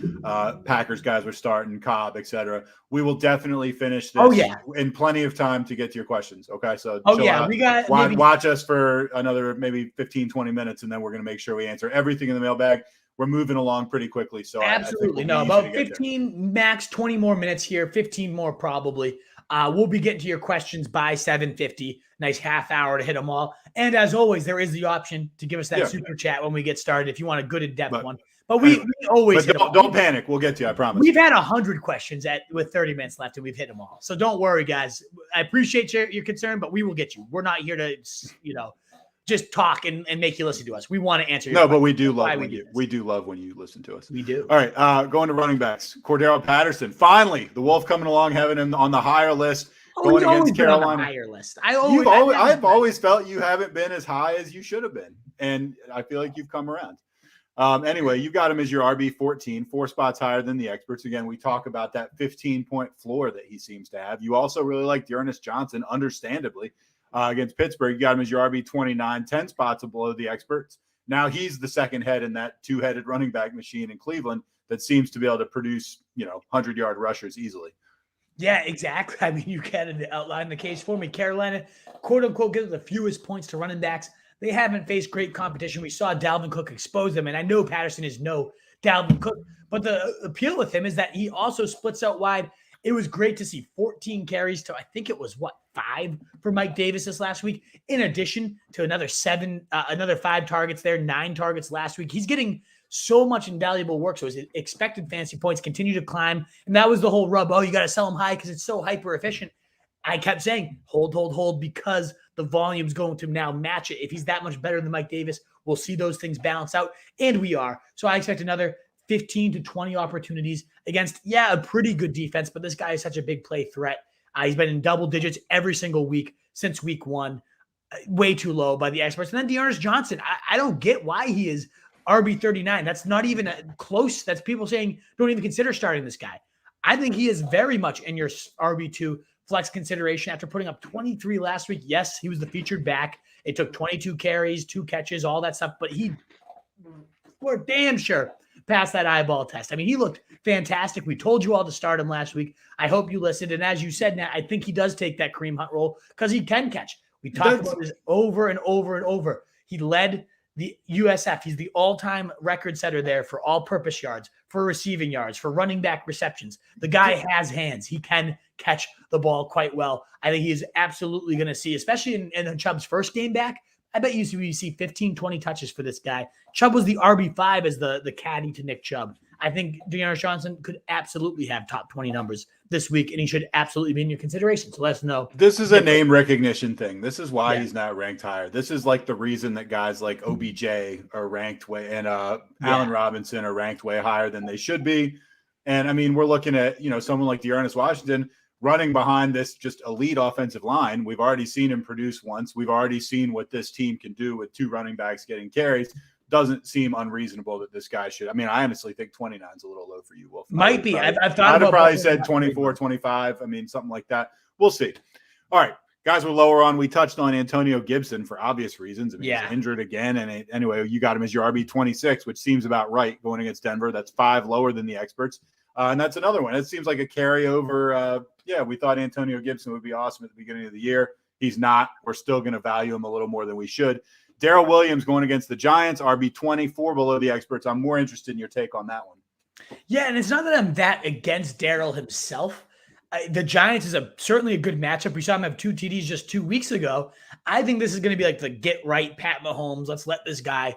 [SPEAKER 2] Packers guys were starting, Cobb, etc. We will definitely finish this in plenty of time to get to your questions. Okay, so watch us for another maybe 15, 20 minutes, and then we're going to make sure we answer everything in the mailbag. We're moving along pretty quickly. So
[SPEAKER 3] absolutely. About 15 max, 20 more minutes here, 15 more probably. We'll be getting to your questions by 7:50. Nice half hour to hit them all. And as always, there is the option to give us that super chat when we get started if you want a good in-depth one. But we always
[SPEAKER 2] don't panic. We'll get to you, I promise.
[SPEAKER 3] We've had 100 questions with 30 minutes left, and we've hit them all. So don't worry, guys. I appreciate your concern, but we will get you. We're not here to, just talk and make you listen to us. We want to answer your questions.
[SPEAKER 2] But we do love when you listen to us.
[SPEAKER 3] We do.
[SPEAKER 2] All right, going to running backs. Cordero Patterson. Finally, the Wolf coming along, having him on the higher list. going against Carolina.
[SPEAKER 3] On the higher list. I've
[SPEAKER 2] always felt you haven't been as high as you should have been, and I feel like you've come around. Anyway, you got him as your RB14, 4 spots higher than the experts. Again, we talk about that 15-point floor that he seems to have. You also really like Ernest Johnson, understandably, against Pittsburgh. You got him as your RB29, 10 spots below the experts. Now he's the second head in that two-headed running back machine in Cleveland that seems to be able to produce, 100-yard rushers easily.
[SPEAKER 3] Yeah, exactly. I mean, you can outline the case for me. Carolina, quote-unquote, gives the fewest points to running backs. They haven't faced great competition. We saw Dalvin Cook expose them, and I know Patterson is no Dalvin Cook, but the appeal with him is that he also splits out wide. It was great to see 14 carries to, I think it was 5 for Mike Davis this last week, in addition to another 5 targets there, 9 targets last week. He's getting so much invaluable work. So his expected fantasy points continue to climb. And that was the whole rub. Oh, you got to sell him high because it's so hyper efficient. I kept saying, hold, because the volume's going to now match it. If he's that much better than Mike Davis, we'll see those things balance out. And we are. So I expect another 15 to 20 opportunities against, a pretty good defense, but this guy is such a big play threat. He's been in double digits every single week since week 1. Way too low by the experts. And then Ernest Johnson, I don't get why he is RB39. That's not even close. That's people saying don't even consider starting this guy. I think he is very much in your RB2 flex consideration after putting up 23 last week. Yes, he was the featured back. It took 22 carries, 2 catches, all that stuff, but we're damn sure passed that eyeball test. I mean, he looked fantastic. We told you all to start him last week. I hope you listened. And as you said, Nat, I think he does take that Kareem Hunt role because he can catch. We talked about this over and over and over. He led the USF. He's the all-time record setter there for all-purpose yards, for receiving yards, for running back receptions. The guy has hands. He can catch the ball quite well. I think he is absolutely going to see, especially in Chubb's first game back, I bet you see 15, 20 touches for this guy. Chubb was the RB5 as the caddy to Nick Chubb. I think Ernest Johnson could absolutely have top 20 numbers this week, and he should absolutely be in your consideration. So let us know.
[SPEAKER 2] This is a name recognition thing. This is why he's not ranked higher. This is like the reason that guys like OBJ are ranked way and Allen Robinson are ranked way higher than they should be. And I mean, we're looking at, someone like Dearness Washington running behind this just elite offensive line. We've already seen him produce once. We've already seen what this team can do with 2 running backs getting carries. Doesn't seem unreasonable that this guy should. I mean, I honestly think 29 is a little low for you, Wolf.
[SPEAKER 3] Might be. I've thought
[SPEAKER 2] I'd have probably said
[SPEAKER 3] 24,
[SPEAKER 2] 25. I mean, something like that. We'll see. All right. Guys, we're lower on. We touched on Antonio Gibson for obvious reasons. I mean, he's injured again. And anyway, you got him as your RB26, which seems about right going against Denver. That's 5 lower than the experts. And that's another one. It seems like a carryover. We thought Antonio Gibson would be awesome at the beginning of the year. He's not. We're still going to value him a little more than we should. Daryl Williams going against the Giants, RB24 below the experts. I'm more interested in your take on that one.
[SPEAKER 3] Yeah, and it's not that I'm that against Daryl himself. The Giants is certainly a good matchup. We saw him have 2 TDs just 2 weeks ago. I think this is going to be like the get right Pat Mahomes. Let's let this guy,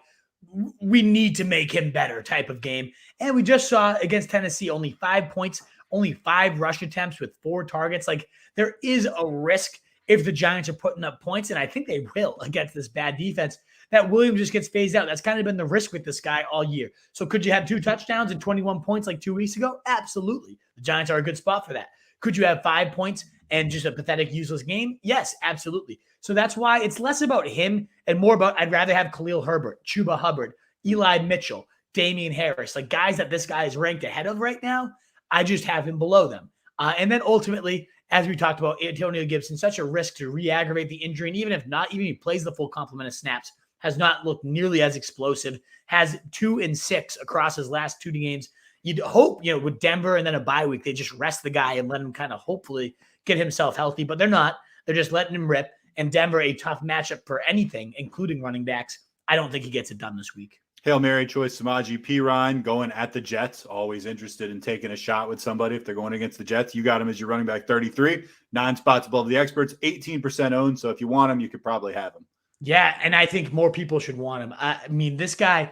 [SPEAKER 3] we need to make him better type of game. And we just saw against Tennessee only 5 points, only 5 rush attempts with 4 targets. Like there is a risk if the Giants are putting up points, and I think they will against this bad defense, that Williams just gets phased out. That's kind of been the risk with this guy all year. So could you have 2 touchdowns and 21 points like 2 weeks ago? Absolutely. The Giants are a good spot for that. Could you have 5 points and just a pathetic, useless game? Yes, absolutely. So that's why it's less about him and more about I'd rather have Khalil Herbert, Chuba Hubbard, Eli Mitchell, Damian Harris, like guys that this guy is ranked ahead of right now. I just have him below them. And then ultimately, as we talked about, Antonio Gibson, such a risk to re-aggravate the injury. And even if he plays the full complement of snaps, has not looked nearly as explosive, has 2 and 6 across his last 2 games. You'd hope, with Denver and then a bye week, they just rest the guy and let him kind of hopefully get himself healthy, but they're not. They're just letting him rip. And Denver, a tough matchup for anything, including running backs. I don't think he gets it done this week.
[SPEAKER 2] Hail Mary choice, Samaje Perine going at the Jets. Always interested in taking a shot with somebody if they're going against the Jets. You got him as your running back 33, 9 spots above the experts, 18% owned. So if you want him, you could probably have him.
[SPEAKER 3] Yeah, and I think more people should want him. I mean, this guy,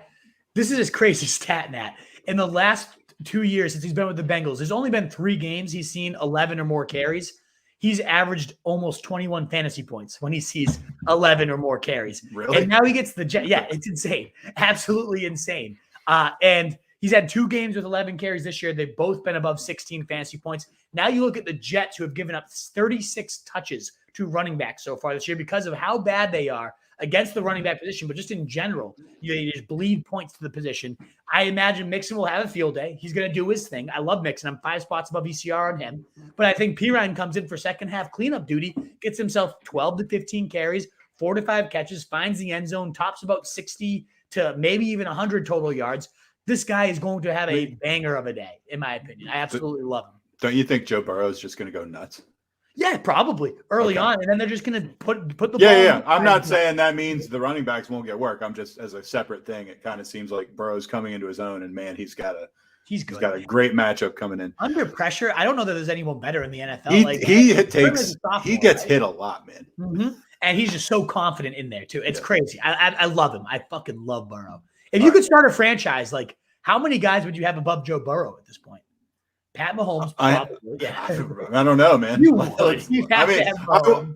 [SPEAKER 3] this is his crazy stat, Nat. In the last 2 years since he's been with the Bengals, there's only been 3 games he's seen 11 or more carries. He's averaged almost 21 fantasy points when he sees 11 or more carries.
[SPEAKER 2] Really?
[SPEAKER 3] And now he gets the Jet. Yeah, it's insane. Absolutely insane. And He's had 2 games with 11 carries this year. They've both been above 16 fantasy points. Now you look at the Jets, who have given up 36 touches to running backs so far this year because of how bad they are against the running back position, but just in general, you just bleed points to the position. I imagine Mixon will have a field day. He's going to do his thing. I love Mixon. I'm 5 spots above ECR on him. But I think Pirine comes in for second half cleanup duty, gets himself 12 to 15 carries, 4 to 5 catches, finds the end zone, tops about 60 to maybe even 100 total yards. This guy is going to have a banger of a day, in my opinion. I absolutely love him.
[SPEAKER 2] Don't you think Joe Burrow is just going to go nuts?
[SPEAKER 3] Yeah, probably early on, and then they're just going to put the ball.
[SPEAKER 2] Yeah. I'm not saying that means the running backs won't get work. I'm just, as a separate thing, it kind of seems like Burrow's coming into his own, and man, he's got a great matchup coming in.
[SPEAKER 3] Under pressure, I don't know that there's anyone better in the NFL.
[SPEAKER 2] He gets hit a lot, man.
[SPEAKER 3] Mm-hmm. And he's just so confident in there too. It's crazy. I love him. I fucking love Burrow. If you could start a franchise, like how many guys would you have above Joe Burrow at this point? Pat Mahomes, probably.
[SPEAKER 2] I don't know, man.
[SPEAKER 3] You would. You have to have Burrow.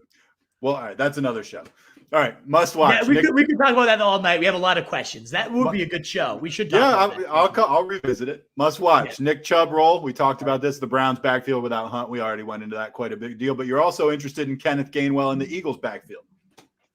[SPEAKER 2] Well, all right, that's another show. All right, must watch.
[SPEAKER 3] Yeah, we could talk about that all night. We have a lot of questions. That would be a good show. We should talk about that.
[SPEAKER 2] I'll revisit it. Must watch. Yeah. Nick Chubb role. We talked about this. The Browns backfield without Hunt. We already went into that, quite a big deal. But you're also interested in Kenneth Gainwell in the Eagles backfield.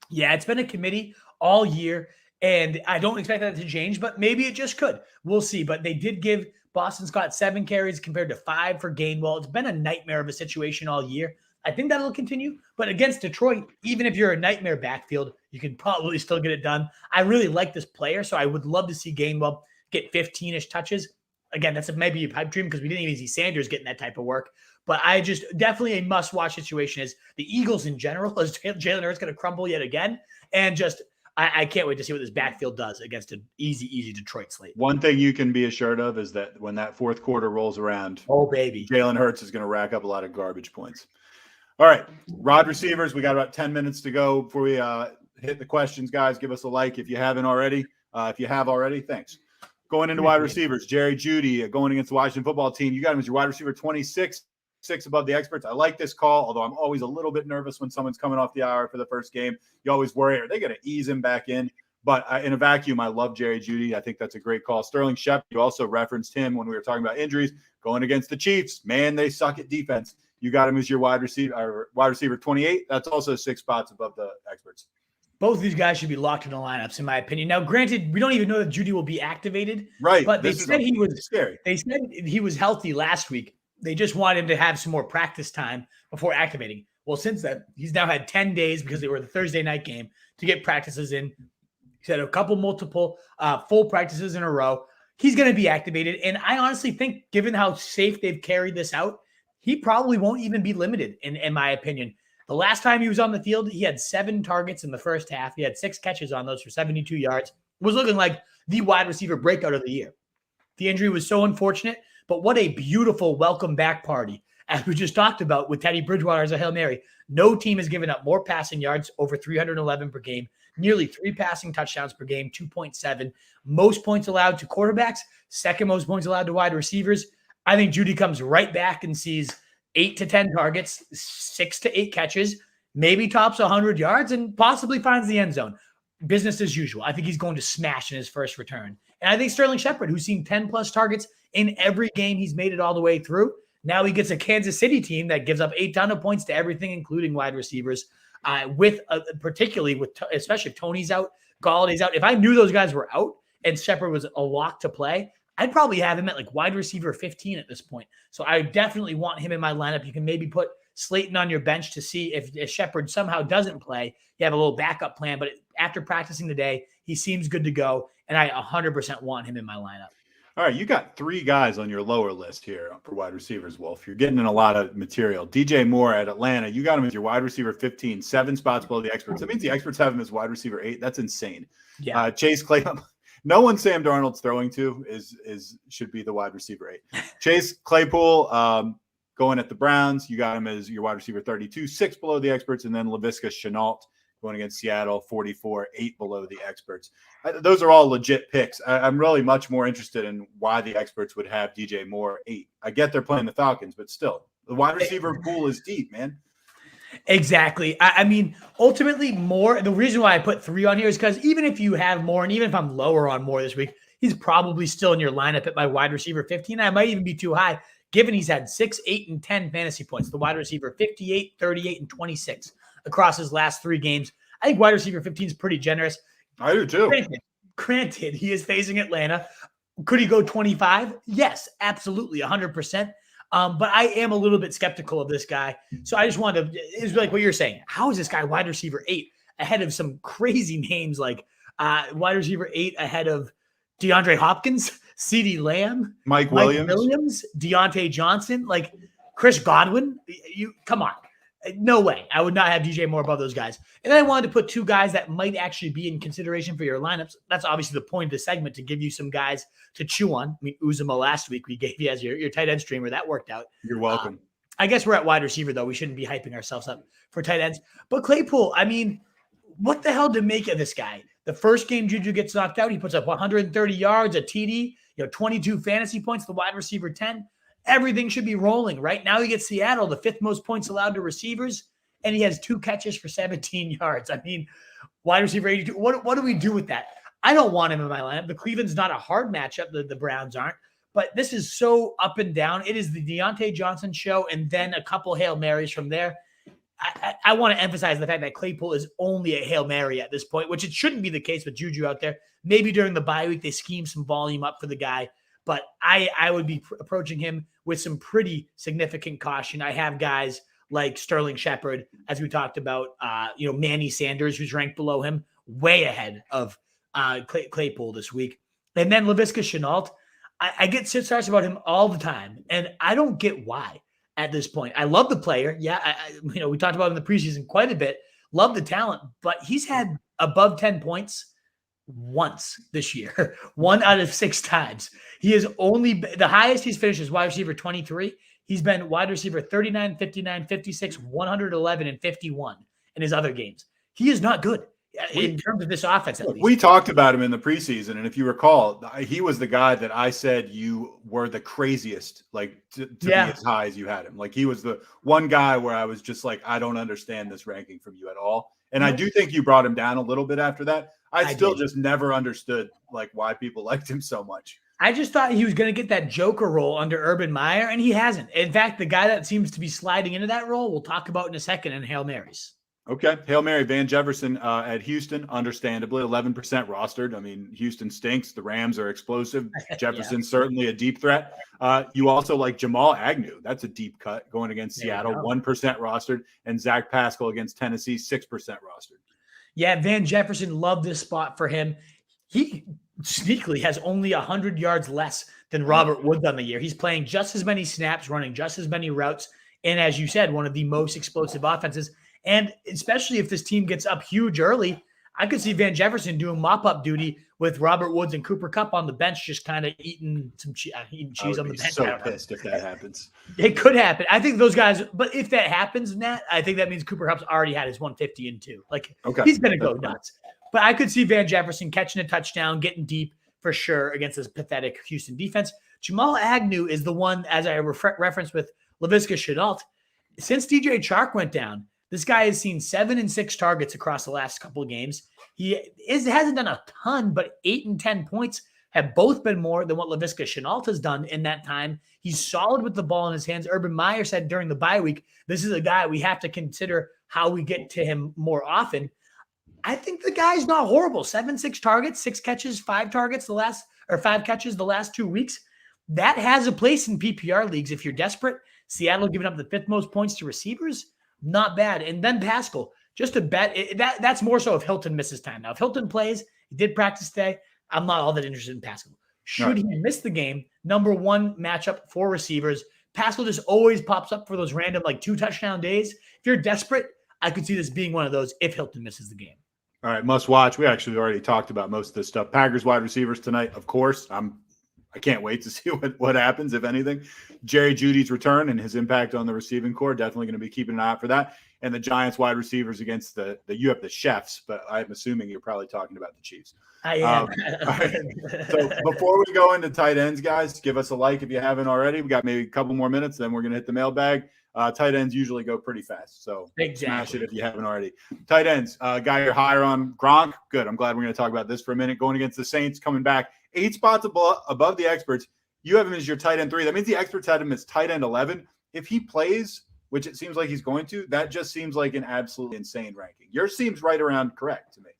[SPEAKER 3] Yeah, it's been a committee all year, and I don't expect that to change, but maybe it just could. We'll see. But they did give Boston Scott 7 carries compared to 5 for Gainwell. It's been a nightmare of a situation all year. I think that'll continue. But against Detroit, even if you're a nightmare backfield, you can probably still get it done. I really like this player, so I would love to see Gainwell get 15-ish touches. Again, that's maybe a pipe dream because we didn't even see Sanders getting that type of work. But I just definitely a must-watch situation is the Eagles in general. Is Jalen Hurts going to crumble yet again? And just I can't wait to see what this backfield does against an easy Detroit slate.
[SPEAKER 2] One thing you can be assured of is that when that fourth quarter rolls around,
[SPEAKER 3] oh baby,
[SPEAKER 2] Jalen Hurts is going to rack up a lot of garbage points. All right, wide receivers. We got about 10 minutes to go before we hit the questions, guys. Give us a like if you haven't already. If you have already, thanks. Going into wide receivers, Jerry Jeudy going against the Washington football team. You got him as your wide receiver 26. 6 above the experts. I like this call, although I'm always a little bit nervous when someone's coming off the IR for the first game. You always worry, are they going to ease him back in? But in a vacuum, I love Jerry Jeudy. I think that's a great call. Sterling Shepard, you also referenced him when we were talking about injuries. Going against the Chiefs, man, they suck at defense. You got him as your wide receiver 28. That's also 6 spots above the experts.
[SPEAKER 3] Both of these guys should be locked in the lineups, in my opinion. Now, granted, we don't even know that Jeudy will be activated.
[SPEAKER 2] Right.
[SPEAKER 3] But they said he was
[SPEAKER 2] scary.
[SPEAKER 3] They said he was healthy last week. They just wanted him to have some more practice time before activating. Well, since then, he's now had 10 days because they were the Thursday night game to get practices in. He's had a couple multiple full practices in a row. He's going to be activated. And I honestly think, given how safe they've carried this out, he probably won't even be limited, in my opinion. The last time he was on the field, he had 7 targets in the first half. He had 6 catches on those for 72 yards. It was looking like the wide receiver breakout of the year. The injury was so unfortunate. But what a beautiful welcome back party. As we just talked about with Teddy Bridgewater as a Hail Mary, no team has given up more passing yards, over 311 per game, nearly 3 passing touchdowns per game, 2.7. Most points allowed to quarterbacks, second most points allowed to wide receivers. I think Jeudy comes right back and sees 8 to 10 targets, 6 to 8 catches, maybe tops 100 yards, and possibly finds the end zone. Business as usual. I think he's going to smash in his first return. And I think Sterling Shepard, who's seen 10-plus targets in every game, he's made it all the way through. Now he gets a Kansas City team that gives up a ton of points to everything, including wide receivers, especially if Tony's out, Galladay's out. If I knew those guys were out and Shepard was a lock to play, I'd probably have him at like wide receiver 15 at this point. So I definitely want him in my lineup. You can maybe put Slayton on your bench to see if Shepard somehow doesn't play. You have a little backup plan, but after practicing today, he seems good to go, and I 100% want him in my lineup.
[SPEAKER 2] All right, you got 3 guys on your lower list here for wide receivers, Wolf. You're getting in a lot of material. DJ Moore at Atlanta, you got him as your wide receiver 15, 7 spots below the experts. That means the experts have him as wide receiver 8. That's insane.
[SPEAKER 3] Yeah.
[SPEAKER 2] Chase Claypool, no one Sam Darnold's throwing to should be the wide receiver 8. Chase Claypool going at the Browns, you got him as your wide receiver 32, 6 below the experts, and then Laviska Shenault going against Seattle, 44, 8 below the experts. Those are all legit picks. I'm really much more interested in why the experts would have DJ Moore 8. I get they're playing the Falcons, but still, the wide receiver pool is deep, man.
[SPEAKER 3] Exactly. I mean, ultimately, the reason why I put 3 on here is because even if you have more, and even if I'm lower on more this week, he's probably still in your lineup at my wide receiver 15. I might even be too high, given he's had 6, 8, and 10 fantasy points. The wide receiver 58, 38, and 26 across his last 3 games. I think wide receiver 15 is pretty generous.
[SPEAKER 2] I do too.
[SPEAKER 3] Granted, he is facing Atlanta. Could he go 25? Yes, absolutely, 100%. But I am a little bit skeptical of this guy. So I just wanted to, it's like what you're saying. How is this guy wide receiver 8 ahead of some crazy names like wide receiver 8 ahead of DeAndre Hopkins, CeeDee Lamb,
[SPEAKER 2] Mike Williams,
[SPEAKER 3] Deontay Johnson, like Chris Godwin? Come on. No way. I would not have DJ Moore above those guys. And then I wanted to put 2 guys that might actually be in consideration for your lineups. That's obviously the point of the segment, to give you some guys to chew on. I mean, Uzuma last week we gave you as your tight end streamer. That worked out.
[SPEAKER 2] You're welcome.
[SPEAKER 3] I guess we're at wide receiver, though. We shouldn't be hyping ourselves up for tight ends. But Claypool, I mean, what the hell to make of this guy? The first game Juju gets knocked out, he puts up 130 yards, a TD, 22 fantasy points, the wide receiver 10. Everything should be rolling. Right now he gets Seattle, the 5th most points allowed to receivers, and he has 2 catches for 17 yards. I mean, wide receiver 82. What do we do with that? I don't want him in my lineup. The Cleveland's not a hard matchup. The Browns aren't. But this is so up and down. It is the Deontay Johnson show and then a couple Hail Marys from there. I want to emphasize the fact that Claypool is only a Hail Mary at this point, which it shouldn't be the case with Juju out there. Maybe during the bye week they scheme some volume up for the guy. But I would be approaching him with some pretty significant caution. I have guys like Sterling Shepard, as we talked about, Manny Sanders, who's ranked below him, way ahead of Claypool this week. And then Laviska Shenault. I get shit starts about him all the time, and I don't get why at this point. I love the player. Yeah, we talked about him in the preseason quite a bit. Love the talent, but he's had above 10 points once this year, 1 out of 6 times. He is only the highest he's finished is wide receiver 23. He's been wide receiver 39, 59, 56, 111, and 51 in his other games. He is not good in terms of this offense. At least.
[SPEAKER 2] We talked about him in the preseason, and if you recall, he was the guy that I said you were the craziest, to be as high as you had him. Like, he was the one guy where I was just like, I don't understand this ranking from you at all. And I do think you brought him down a little bit after that. I still just never understood why people liked him so much.
[SPEAKER 3] I just thought he was going to get that Joker role under Urban Meyer, and he hasn't. In fact, the guy that seems to be sliding into that role, we'll talk about in a second in Hail Marys.
[SPEAKER 2] Okay. Hail Mary, Van Jefferson at Houston, understandably, 11% rostered. I mean, Houston stinks. The Rams are explosive. Jefferson's certainly a deep threat. You also like Jamal Agnew. That's a deep cut going against Seattle, 1% rostered. And Zach Pascal against Tennessee, 6% rostered.
[SPEAKER 3] Yeah, Van Jefferson, love this spot for him. He sneakily has only 100 yards less than Robert Woods on the year. He's playing just as many snaps, running just as many routes, and as you said, one of the most explosive offenses. And especially if this team gets up huge early, I could see Van Jefferson doing mop-up duty with Robert Woods and Cooper Kupp on the bench, just kind of eating cheese on the bench.
[SPEAKER 2] So pissed if that happens.
[SPEAKER 3] It could happen. I think those guys, but if that happens, Nat, I think that means Cooper Kupp's already had his 150 and 2. He's going to go nuts. But I could see Van Jefferson catching a touchdown, getting deep for sure against this pathetic Houston defense. Jamal Agnew is the one, as I referenced with Laviska Shenault. Since DJ Chark went down, this guy has seen 7 and 6 targets across the last couple of games. He hasn't done a ton, but 8 and 10 points have both been more than what Laviska Shenault has done in that time. He's solid with the ball in his hands. Urban Meyer said during the bye week, this is a guy we have to consider how we get to him more often. I think the guy's not horrible. 7, 6 targets, 6 catches, 5 targets the 5 catches the last 2 weeks. That has a place in PPR leagues if you're desperate. Seattle giving up the 5th most points to receivers. Not bad. And then Pascal, just a bet. That's more so if Hilton misses time. Now, if Hilton plays, he did practice today, I'm not all that interested in Pascal. Should he miss the game, number 1 matchup for receivers, Pascal just always pops up for those random 2 touchdown days. If you're desperate, I could see this being one of those if Hilton misses the game.
[SPEAKER 2] All right, must watch. We actually already talked about most of this stuff. Packers wide receivers tonight, of course. I can't wait to see what happens, if anything. Jerry Jeudy's return and his impact on the receiving core, definitely going to be keeping an eye out for that. And the Giants wide receivers against you have the Chefs, but I'm assuming you're probably talking about the Chiefs.
[SPEAKER 3] I am.
[SPEAKER 2] Right. So before we go into tight ends, guys, give us a like if you haven't already. We got maybe a couple more minutes, then we're going to hit the mailbag. Tight ends usually go pretty fast. So smash it if you haven't already. Tight ends, guy you're higher on, Gronk. Good. I'm glad we're going to talk about this for a minute. Going against the Saints, coming back 8 spots above the experts. You have him as your tight end 3. That means the experts had him as tight end 11. If he plays, which it seems like he's going to, that just seems like an absolutely insane ranking. Yours seems right around correct to me.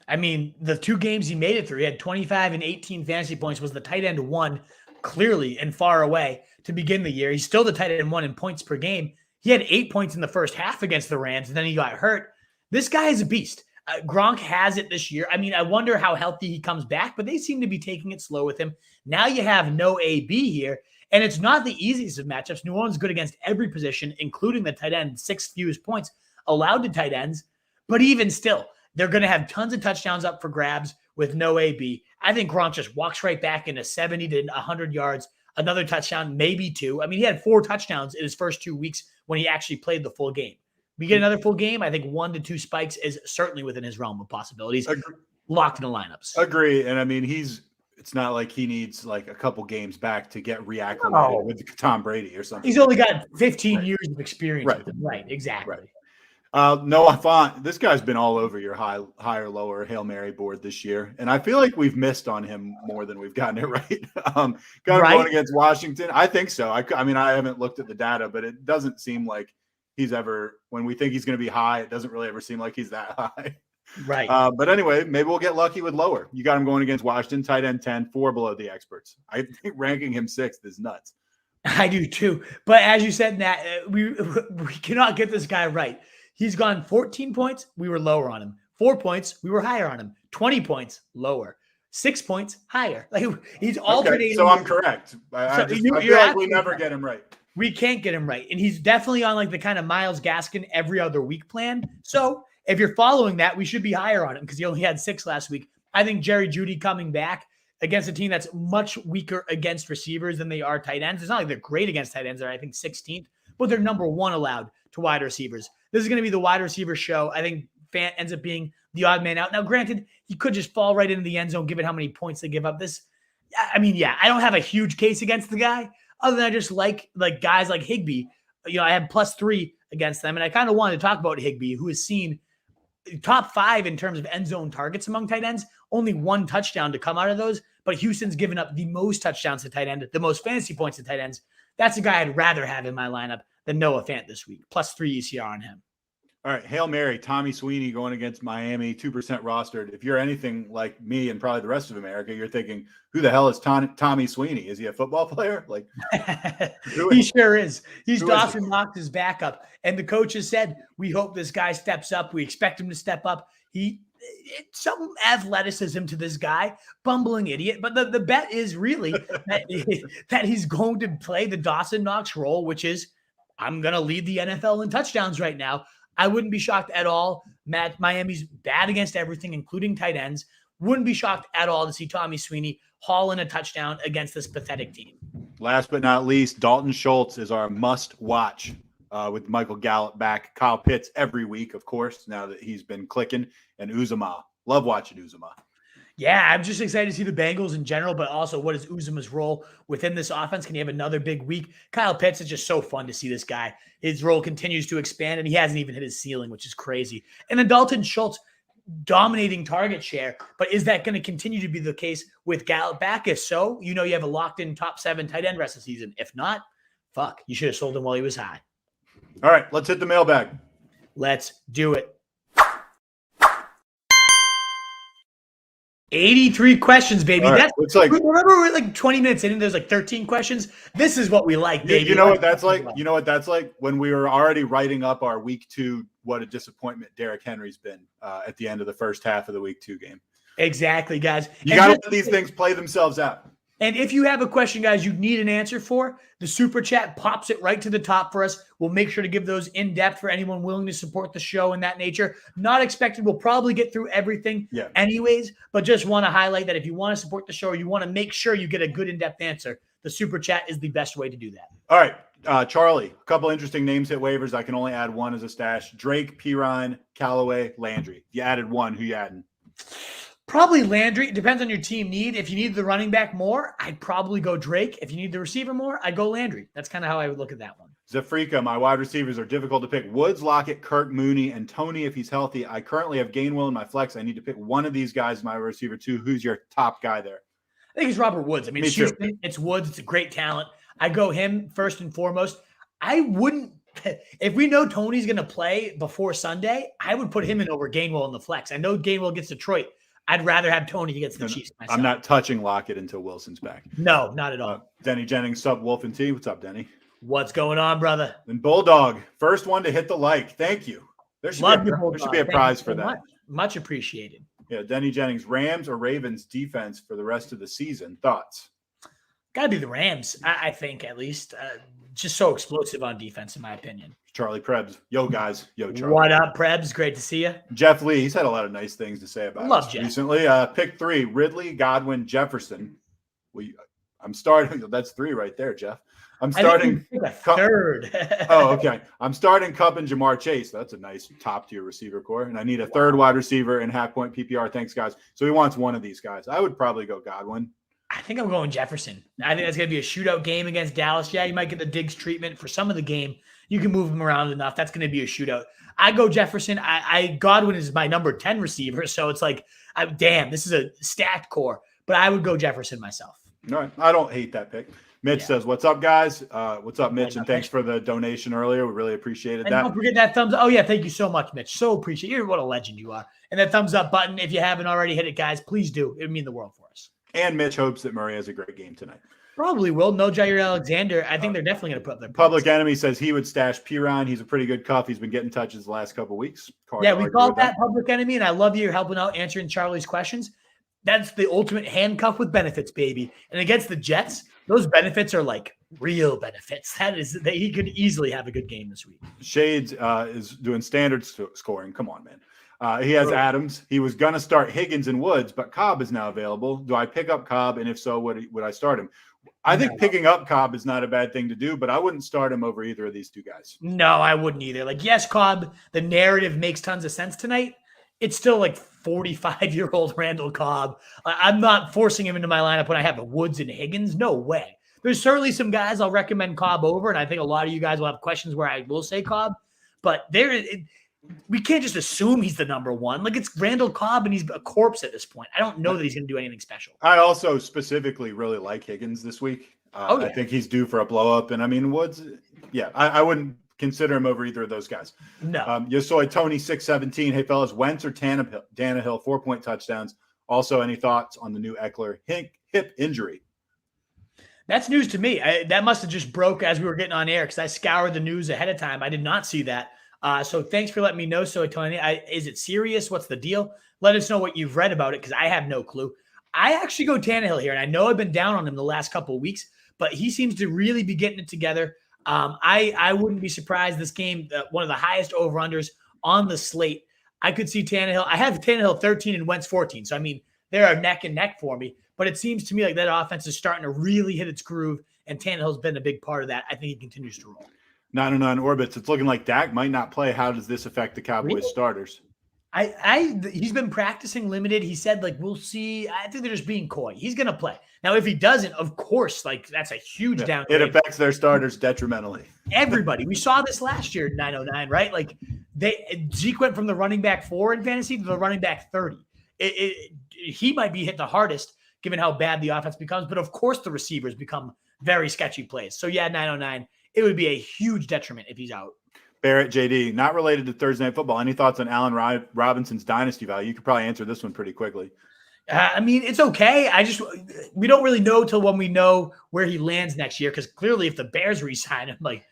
[SPEAKER 3] I mean, the 2 games he made it through, he had 25 and 18 fantasy points, was the tight end 1 clearly and far away to begin the year. He's still the tight end 1 in points per game. He had 8 points in the first half against the Rams, and then he got hurt. This guy is a beast. Gronk has it this year. I mean, I wonder how healthy he comes back, but they seem to be taking it slow with him. Now you have no AB here, and it's not the easiest of matchups. New Orleans good against every position, including the tight end, 6th fewest points allowed to tight ends. But even still, they're going to have tons of touchdowns up for grabs with no AB. I think Gronk just walks right back into 70 to 100 yards, another touchdown, maybe 2. I mean, he had 4 touchdowns in his first 2 weeks when he actually played the full game. We get another full game, I think 1 to 2 spikes is certainly within his realm of possibilities. Locked in the lineups.
[SPEAKER 2] Agree. And I mean, it's not like he needs like a couple games back to get reacclimated with Tom Brady or something.
[SPEAKER 3] He's only got 15 years of experience with him. Right, exactly.
[SPEAKER 2] Right. Noah Fant, this guy's been all over your higher, lower Hail Mary board this year. And I feel like we've missed on him more than we've gotten it right. Got him going against Washington. I think so. I mean, I haven't looked at the data, but it doesn't seem like he's ever, when we think he's going to be high, it doesn't really ever seem like he's that high.
[SPEAKER 3] Right.
[SPEAKER 2] But anyway, maybe we'll get lucky with lower. You got him going against Washington, tight end 10, 4 below the experts. I think ranking him 6th is nuts.
[SPEAKER 3] I do too. But as you said, Nat, we cannot get this guy right. He's gone 14 points. We were lower on him. 4 points. We were higher on him. 20 points, lower. 6 points, higher. Like he's alternating.
[SPEAKER 2] Okay, so I'm correct. I feel like we never get him right.
[SPEAKER 3] We can't get him right. And he's definitely on like the kind of Myles Gaskin every other week plan. So if you're following that, we should be higher on him because he only had 6 last week. I think Jerry Jeudy coming back against a team that's much weaker against receivers than they are tight ends. It's not like they're great against tight ends. They're, I think, 16th, but they're number 1 allowed to wide receivers. This is going to be the wide receiver show. I think Fant ends up being the odd man out. Now, granted, he could just fall right into the end zone, given how many points they give up. I don't have a huge case against the guy, other than I just like guys like Higbee. I had +3 against them, and I kind of wanted to talk about Higbee, who has seen top 5 in terms of end zone targets among tight ends, only 1 touchdown to come out of those, but Houston's given up the most touchdowns to tight end, the most fantasy points to tight ends. That's a guy I'd rather have in my lineup than Noah Fant this week, +3 ECR on him.
[SPEAKER 2] All right, Hail Mary, Tommy Sweeney going against Miami, 2% rostered. If you're anything like me and probably the rest of America, you're thinking, who the hell is Tommy Sweeney? Is he a football player? Like,
[SPEAKER 3] he sure is. He's Dawson Knox's backup. And the coach has said, we hope this guy steps up. We expect him to step up. Some athleticism to this guy, bumbling idiot. But the bet is really that he's going to play the Dawson Knox role, which is, I'm going to lead the NFL in touchdowns right now. I wouldn't be shocked at all. Miami's bad against everything, including tight ends. Wouldn't be shocked at all to see Tommy Sweeney haul in a touchdown against this pathetic team. Last
[SPEAKER 2] but not least, Dalton Schultz is our must-watch with Michael Gallup back. Kyle Pitts every week, of course, now that he's been clicking. And Uzomah. Love watching Uzomah.
[SPEAKER 3] Yeah, I'm just excited to see the Bengals in general, but also what is Uzomah's role within this offense? Can he have another big week? Kyle Pitts is just so fun to see this guy. His role continues to expand, and he hasn't even hit his ceiling, which is crazy. And then Dalton Schultz dominating target share, but is that going to continue to be the case with Gallup back? If so, you have a locked-in top 7 tight end rest of the season. If not, fuck, you should have sold him while he was high.
[SPEAKER 2] All right, let's hit the mailbag.
[SPEAKER 3] Let's do it. 83 questions, baby.
[SPEAKER 2] Right.
[SPEAKER 3] That's
[SPEAKER 2] it's like,
[SPEAKER 3] remember we're like 20 minutes in and there's like 13 questions. This is what we like, baby.
[SPEAKER 2] You know what that's like? You know what that's like? When we were already writing up our week 2, what a disappointment Derrick Henry's been at the end of the first half of the week 2 game.
[SPEAKER 3] Exactly, guys.
[SPEAKER 2] You got to let these things play themselves out.
[SPEAKER 3] And if you have a question, guys, you need an answer for, the super chat pops it right to the top for us. We'll make sure to give those in depth for anyone willing to support the show in that nature. Not expected. We'll probably get through everything anyways, but just want to highlight that if you want to support the show or you want to make sure you get a good in-depth answer, the super chat is the best way to do that.
[SPEAKER 2] All right. Charlie, a couple interesting names hit waivers. I can only add one as a stash. Drake, Pirine, Callaway, Landry. You added one. Who you adding?
[SPEAKER 3] Probably Landry. It depends on your team need. If you need the running back more, I'd probably go Drake. If you need the receiver more, I'd go Landry. That's kind of how I would look at that one.
[SPEAKER 2] Zafrika, my wide receivers are difficult to pick. Woods, Lockett, Kirk, Mooney, and Tony if he's healthy. I currently have Gainwell in my flex. I need to pick one of these guys, my receiver too. Who's your top guy there?
[SPEAKER 3] I think it's Robert Woods. I mean, it's Houston, it's Woods. It's a great talent. I go him first and foremost. I wouldn't, if we know Tony's going to play before Sunday, I would put him in over Gainwell in the flex. I know Gainwell gets Detroit. I'd rather have Tony against the Chiefs myself.
[SPEAKER 2] I'm not touching Lockett until Wilson's back.
[SPEAKER 3] No, not at all.
[SPEAKER 2] Denny Jennings, sub Wolf and T. What's up, Denny?
[SPEAKER 3] What's going on, brother?
[SPEAKER 2] And Bulldog, first one to hit the like. Thank you. There should be a prize for that.
[SPEAKER 3] Much appreciated.
[SPEAKER 2] Yeah, Denny Jennings, Rams or Ravens defense for the rest of the season. Thoughts?
[SPEAKER 3] Got to be the Rams, I think, at least. Just so explosive on defense, in my opinion.
[SPEAKER 2] Charlie Prebs. Yo, guys. Yo, Charlie.
[SPEAKER 3] What up, Prebs? Great to see you.
[SPEAKER 2] Jeff Lee. He's had a lot of nice things to say about us recently. Pick 3, Ridley, Godwin, Jefferson. I'm starting. That's 3 right there, Jeff. I'm starting.
[SPEAKER 3] Third.
[SPEAKER 2] Oh, okay. I'm starting Kupp and Jamar Chase. That's a nice top-tier receiver core. And I need a third wide receiver in half-point PPR. Thanks, guys. So he wants one of these guys. I would probably go Godwin.
[SPEAKER 3] I think I'm going Jefferson. I think that's going to be a shootout game against Dallas. Yeah, you might get the Diggs treatment for some of the game. You can move him around enough. That's going to be a shootout. I go Jefferson. Godwin is my number 10 receiver. So it's like, damn, this is a stacked core. But I would go Jefferson myself.
[SPEAKER 2] All right. I don't hate that pick. Mitch says, what's up, guys? What's up, Mitch? And thanks for the donation earlier. We really appreciated that.
[SPEAKER 3] Don't forget that thumbs up. Oh, yeah. Thank you so much, Mitch. So appreciate you. What a legend you are. And that thumbs up button, if you haven't already hit it, guys, please do. It would mean the world for us.
[SPEAKER 2] And Mitch hopes that Murray has a great game tonight.
[SPEAKER 3] Probably will. No Jair Alexander. I think they're definitely going to put up their
[SPEAKER 2] Public Enemy says he would stash Piron. He's a pretty good cuff. He's been getting touches the last couple of weeks.
[SPEAKER 3] Yeah, we call that Public Enemy, and I love you helping out answering Charlie's questions. That's the ultimate handcuff with benefits, baby. And against the Jets, those benefits are like real benefits. He could easily have a good game this week.
[SPEAKER 2] Shades is doing standard scoring. Come on, man. He has Adams. He was going to start Higgins and Woods, but Cobb is now available. Do I pick up Cobb? And if so, would I start him? I think picking up Cobb is not a bad thing to do, but I wouldn't start him over either of these two guys.
[SPEAKER 3] No, I wouldn't either. Like, yes, Cobb, the narrative makes tons of sense tonight. It's still like 45-year-old Randall Cobb. I'm not forcing him into my lineup when I have Woods and Higgins. No way. There's certainly some guys I'll recommend Cobb over, and I think a lot of you guys will have questions where I will say Cobb. But we can't just assume he's the number one. Like, it's Randall Cobb, and he's a corpse at this point. I don't know that he's going to do anything special.
[SPEAKER 2] I also specifically really like Higgins this week. I think he's due for a blow-up. And, I mean, Woods, I wouldn't consider him over either of those guys.
[SPEAKER 3] No.
[SPEAKER 2] Yosoy Tony 617. Hey, fellas, Wentz or Tannehill 4-point touchdowns. Also, any thoughts on the new Eckler hip injury?
[SPEAKER 3] That's news to me. That must have just broke as we were getting on air because I scoured the news ahead of time. I did not see that. So thanks for letting me know. So, Tony, is it serious? What's the deal? Let us know what you've read about it because I have no clue. I actually go Tannehill here, and I know I've been down on him the last couple of weeks, but he seems to really be getting it together. I wouldn't be surprised this game, one of the highest over-unders on the slate. I could see Tannehill. I have Tannehill 13 and Wentz 14. So, I mean, they are neck and neck for me. But it seems to me like that offense is starting to really hit its groove, and Tannehill's been a big part of that. I think he continues to roll.
[SPEAKER 2] 909 orbits. It's looking like Dak might not play. How does this affect the Cowboys starters?
[SPEAKER 3] He's been practicing limited. He said, like, we'll see. I think they're just being coy. He's going to play. Now, if he doesn't, of course, like, that's a huge downgrade.
[SPEAKER 2] It affects their starters detrimentally.
[SPEAKER 3] Everybody. We saw this last year at 909, right? Like, Zeke went from the running back 4 in fantasy to the running back 30. He might be hit the hardest given how bad the offense becomes. But, of course, the receivers become very sketchy plays. So, 909, it would be a huge detriment if he's out.
[SPEAKER 2] Barrett JD, not related to Thursday Night Football. Any thoughts on Allen Robinson's dynasty value? You could probably answer this one pretty quickly.
[SPEAKER 3] I mean, it's okay. We don't really know till when we know where he lands next year because clearly if the Bears re-sign him, like,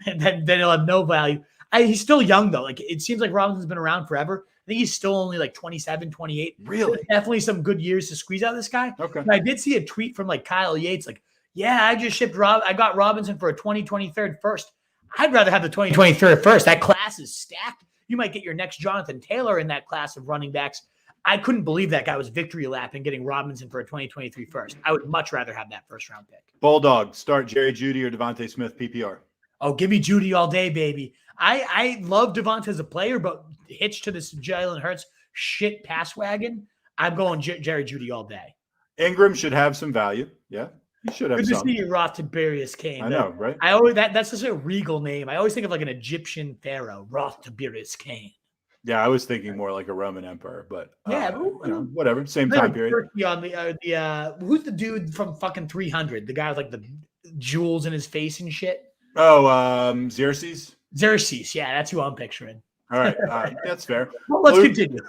[SPEAKER 3] then he'll have no value. He's still young, though. Like, it seems like Robinson's been around forever. I think he's still only like 27, 28.
[SPEAKER 2] Really?
[SPEAKER 3] There's definitely some good years to squeeze out of this guy.
[SPEAKER 2] Okay.
[SPEAKER 3] And I did see a tweet from like Kyle Yates, like, I just shipped I got Robinson for a 2023 first. I'd rather have the 2023 first. That class is stacked. You might get your next Jonathan Taylor in that class of running backs. I couldn't believe that guy was victory lapping getting Robinson for a 2023 first. I would much rather have that first round pick.
[SPEAKER 2] Bulldog, start Jerry Jeudy or Davante Smith PPR.
[SPEAKER 3] Oh, give me Jeudy all day, baby. I love Davante as a player, but hitched to this Jalen Hurts shit pass wagon. I'm going Jerry Jeudy all day.
[SPEAKER 2] Ingram should have some value. Yeah, he should have
[SPEAKER 3] Good to
[SPEAKER 2] some.
[SPEAKER 3] see you, Roth Tiberius Kane.
[SPEAKER 2] I know, right?
[SPEAKER 3] I always that's such a regal name. I always think of like an Egyptian pharaoh, Roth Tiberius Kane.
[SPEAKER 2] Yeah, I was thinking more like a Roman emperor, but
[SPEAKER 3] yeah,
[SPEAKER 2] whatever. Same time period.
[SPEAKER 3] On the who's the dude from fucking 300? The guy with like the jewels in his face and shit.
[SPEAKER 2] Oh, Xerxes.
[SPEAKER 3] Xerxes, yeah, that's who I'm picturing.
[SPEAKER 2] All right, that's fair.
[SPEAKER 3] Well, let's continue.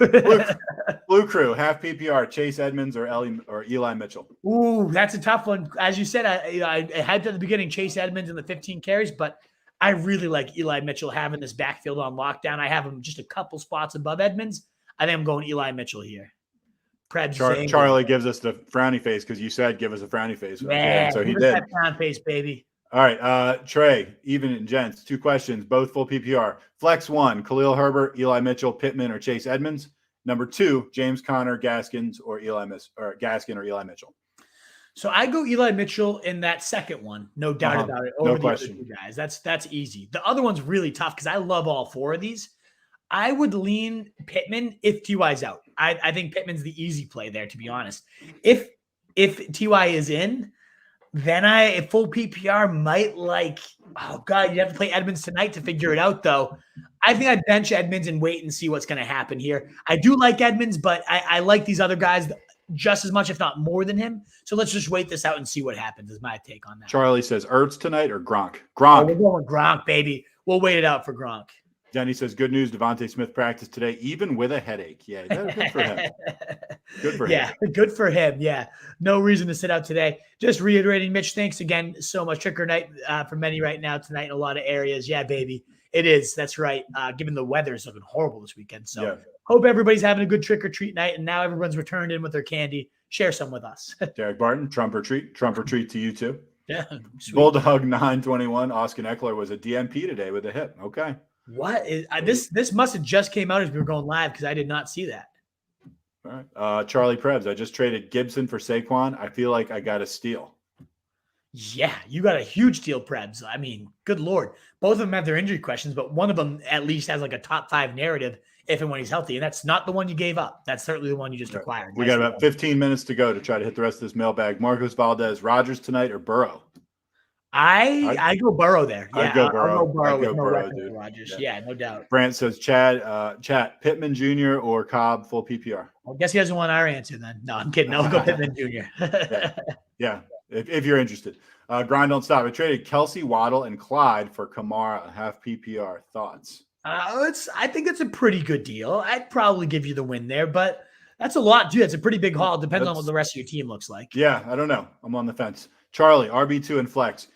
[SPEAKER 2] Blue Crew, half PPR, Chase Edmonds or Eli Mitchell.
[SPEAKER 3] Ooh, that's a tough one. As you said, I had at the beginning Chase Edmonds in the 15 carries, but I really like Eli Mitchell having this backfield on lockdown. I have him just a couple spots above Edmonds. I think I'm going Eli Mitchell here.
[SPEAKER 2] Charlie gives us the frowny face because you said give us a frowny face.
[SPEAKER 3] Yeah,
[SPEAKER 2] so he did.
[SPEAKER 3] That frown face, baby.
[SPEAKER 2] All right, Trey, even and gents, 2 questions, both full PPR. Flex 1, Khalil Herbert, Eli Mitchell, Pittman, or Chase Edmonds. Number 2, James Conner, Gaskin, or Eli Mitchell.
[SPEAKER 3] So I go Eli Mitchell in that second one, no doubt about it.
[SPEAKER 2] No question,
[SPEAKER 3] other two guys. That's easy. The other one's really tough because I love all 4 of these. I would lean Pittman if T.Y.'s out. I think Pittman's the easy play there, to be honest. If T.Y. is in, then full PPR might oh God, you have to play Edmonds tonight to figure it out though. I think I'd bench Edmonds and wait and see what's going to happen here. I do like Edmonds, but I like these other guys just as much, if not more than him. So let's just wait this out and see what happens is my take on that.
[SPEAKER 2] Charlie says Ertz tonight or Gronk?
[SPEAKER 3] Oh, we're going Gronk, baby. We'll wait it out for Gronk.
[SPEAKER 2] Denny says, good news, Davante Smith practiced today, even with a headache. Yeah, good for him. Good for him.
[SPEAKER 3] Yeah, good for him. Yeah, no reason to sit out today. Just reiterating, Mitch, thanks again so much. Trick or night for many right now tonight in a lot of areas. Yeah, baby. It is. That's right. Given the weather is looking horrible this weekend. So hope everybody's having a good trick or treat night. And now everyone's returned in with their candy. Share some with us. Derek
[SPEAKER 2] Barton, Trump or treat to you too.
[SPEAKER 3] Yeah. Sweet.
[SPEAKER 2] Bulldog 921. Austin Eckler was a DMP today with a hip. Okay.
[SPEAKER 3] What is this must have just came out as we were going live because I did not see that.
[SPEAKER 2] All right. Charlie Prebs, I just traded Gibson for Saquon. I feel like I got a steal.
[SPEAKER 3] Yeah, you got a huge deal, Prebs. I mean, good Lord. Both of them have their injury questions, but one of them at least has like a top 5 narrative if and when he's healthy. And that's not the one you gave up. That's certainly the one you just acquired.
[SPEAKER 2] We got about 15 minutes to go to try to hit the rest of this mailbag. Marcos Valdez, Rodgers tonight or Burrow?
[SPEAKER 3] I go Burrow there. Yeah,
[SPEAKER 2] I'd go Burrow.
[SPEAKER 3] I'll go Burrow with no
[SPEAKER 2] Burrow,
[SPEAKER 3] dude. Rodgers. Yeah, no doubt.
[SPEAKER 2] Brant says Chat Pittman Jr. or Cobb full PPR.
[SPEAKER 3] I guess he doesn't want our answer then. No, I'm kidding. I'll go Pittman Jr.
[SPEAKER 2] Yeah. If you're interested. Grind don't stop. I traded Kelsey, Waddle, and Clyde for Kamara, half PPR. Thoughts?
[SPEAKER 3] I think it's a pretty good deal. I'd probably give you the win there, but that's a lot too. It's a pretty big haul. Depends on what the rest of your team looks like.
[SPEAKER 2] Yeah, I don't know. I'm on the fence. Charlie, RB2 and flex.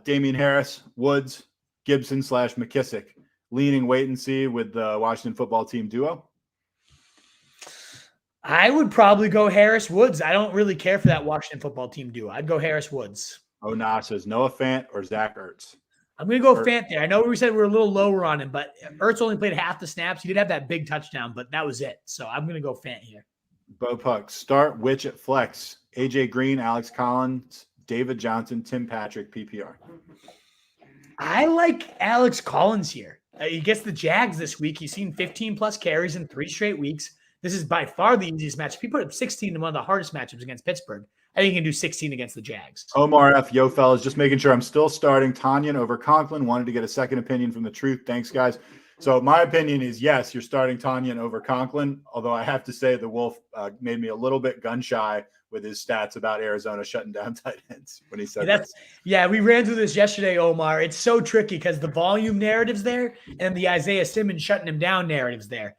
[SPEAKER 2] Damian Harris, Woods, Gibson / McKissick. Leaning wait and see with the Washington football team duo.
[SPEAKER 3] I would probably go Harris Woods. I don't really care for that Washington football team duo. I'd go Harris Woods.
[SPEAKER 2] Oh, nah, says Noah Fant or Zach Ertz.
[SPEAKER 3] I'm going to go Fant there. I know we said we're a little lower on him, but Ertz only played half the snaps. He did have that big touchdown, but that was it. So I'm going to go Fant here.
[SPEAKER 2] Bo Puck, start which at flex? AJ Green, Alex Collins, David Johnson, Tim Patrick, PPR.
[SPEAKER 3] I like Alex Collins here. He gets the Jags this week. He's seen 15-plus carries in 3 straight weeks. This is by far the easiest match. He put up 16 in one of the hardest matchups against Pittsburgh. I think he can do 16 against the Jags.
[SPEAKER 2] Omar F. Yo, fellas, just making sure I'm still starting Tanyan over Conklin. Wanted to get a second opinion from the truth. Thanks, guys. So my opinion is, yes, you're starting Tanyan over Conklin, although I have to say the Wolf made me a little bit gun-shy with his stats about Arizona shutting down tight ends when he said that.
[SPEAKER 3] Yeah, we ran through this yesterday, Omar. It's so tricky because the volume narrative's there and the Isaiah Simmons shutting him down narrative's there.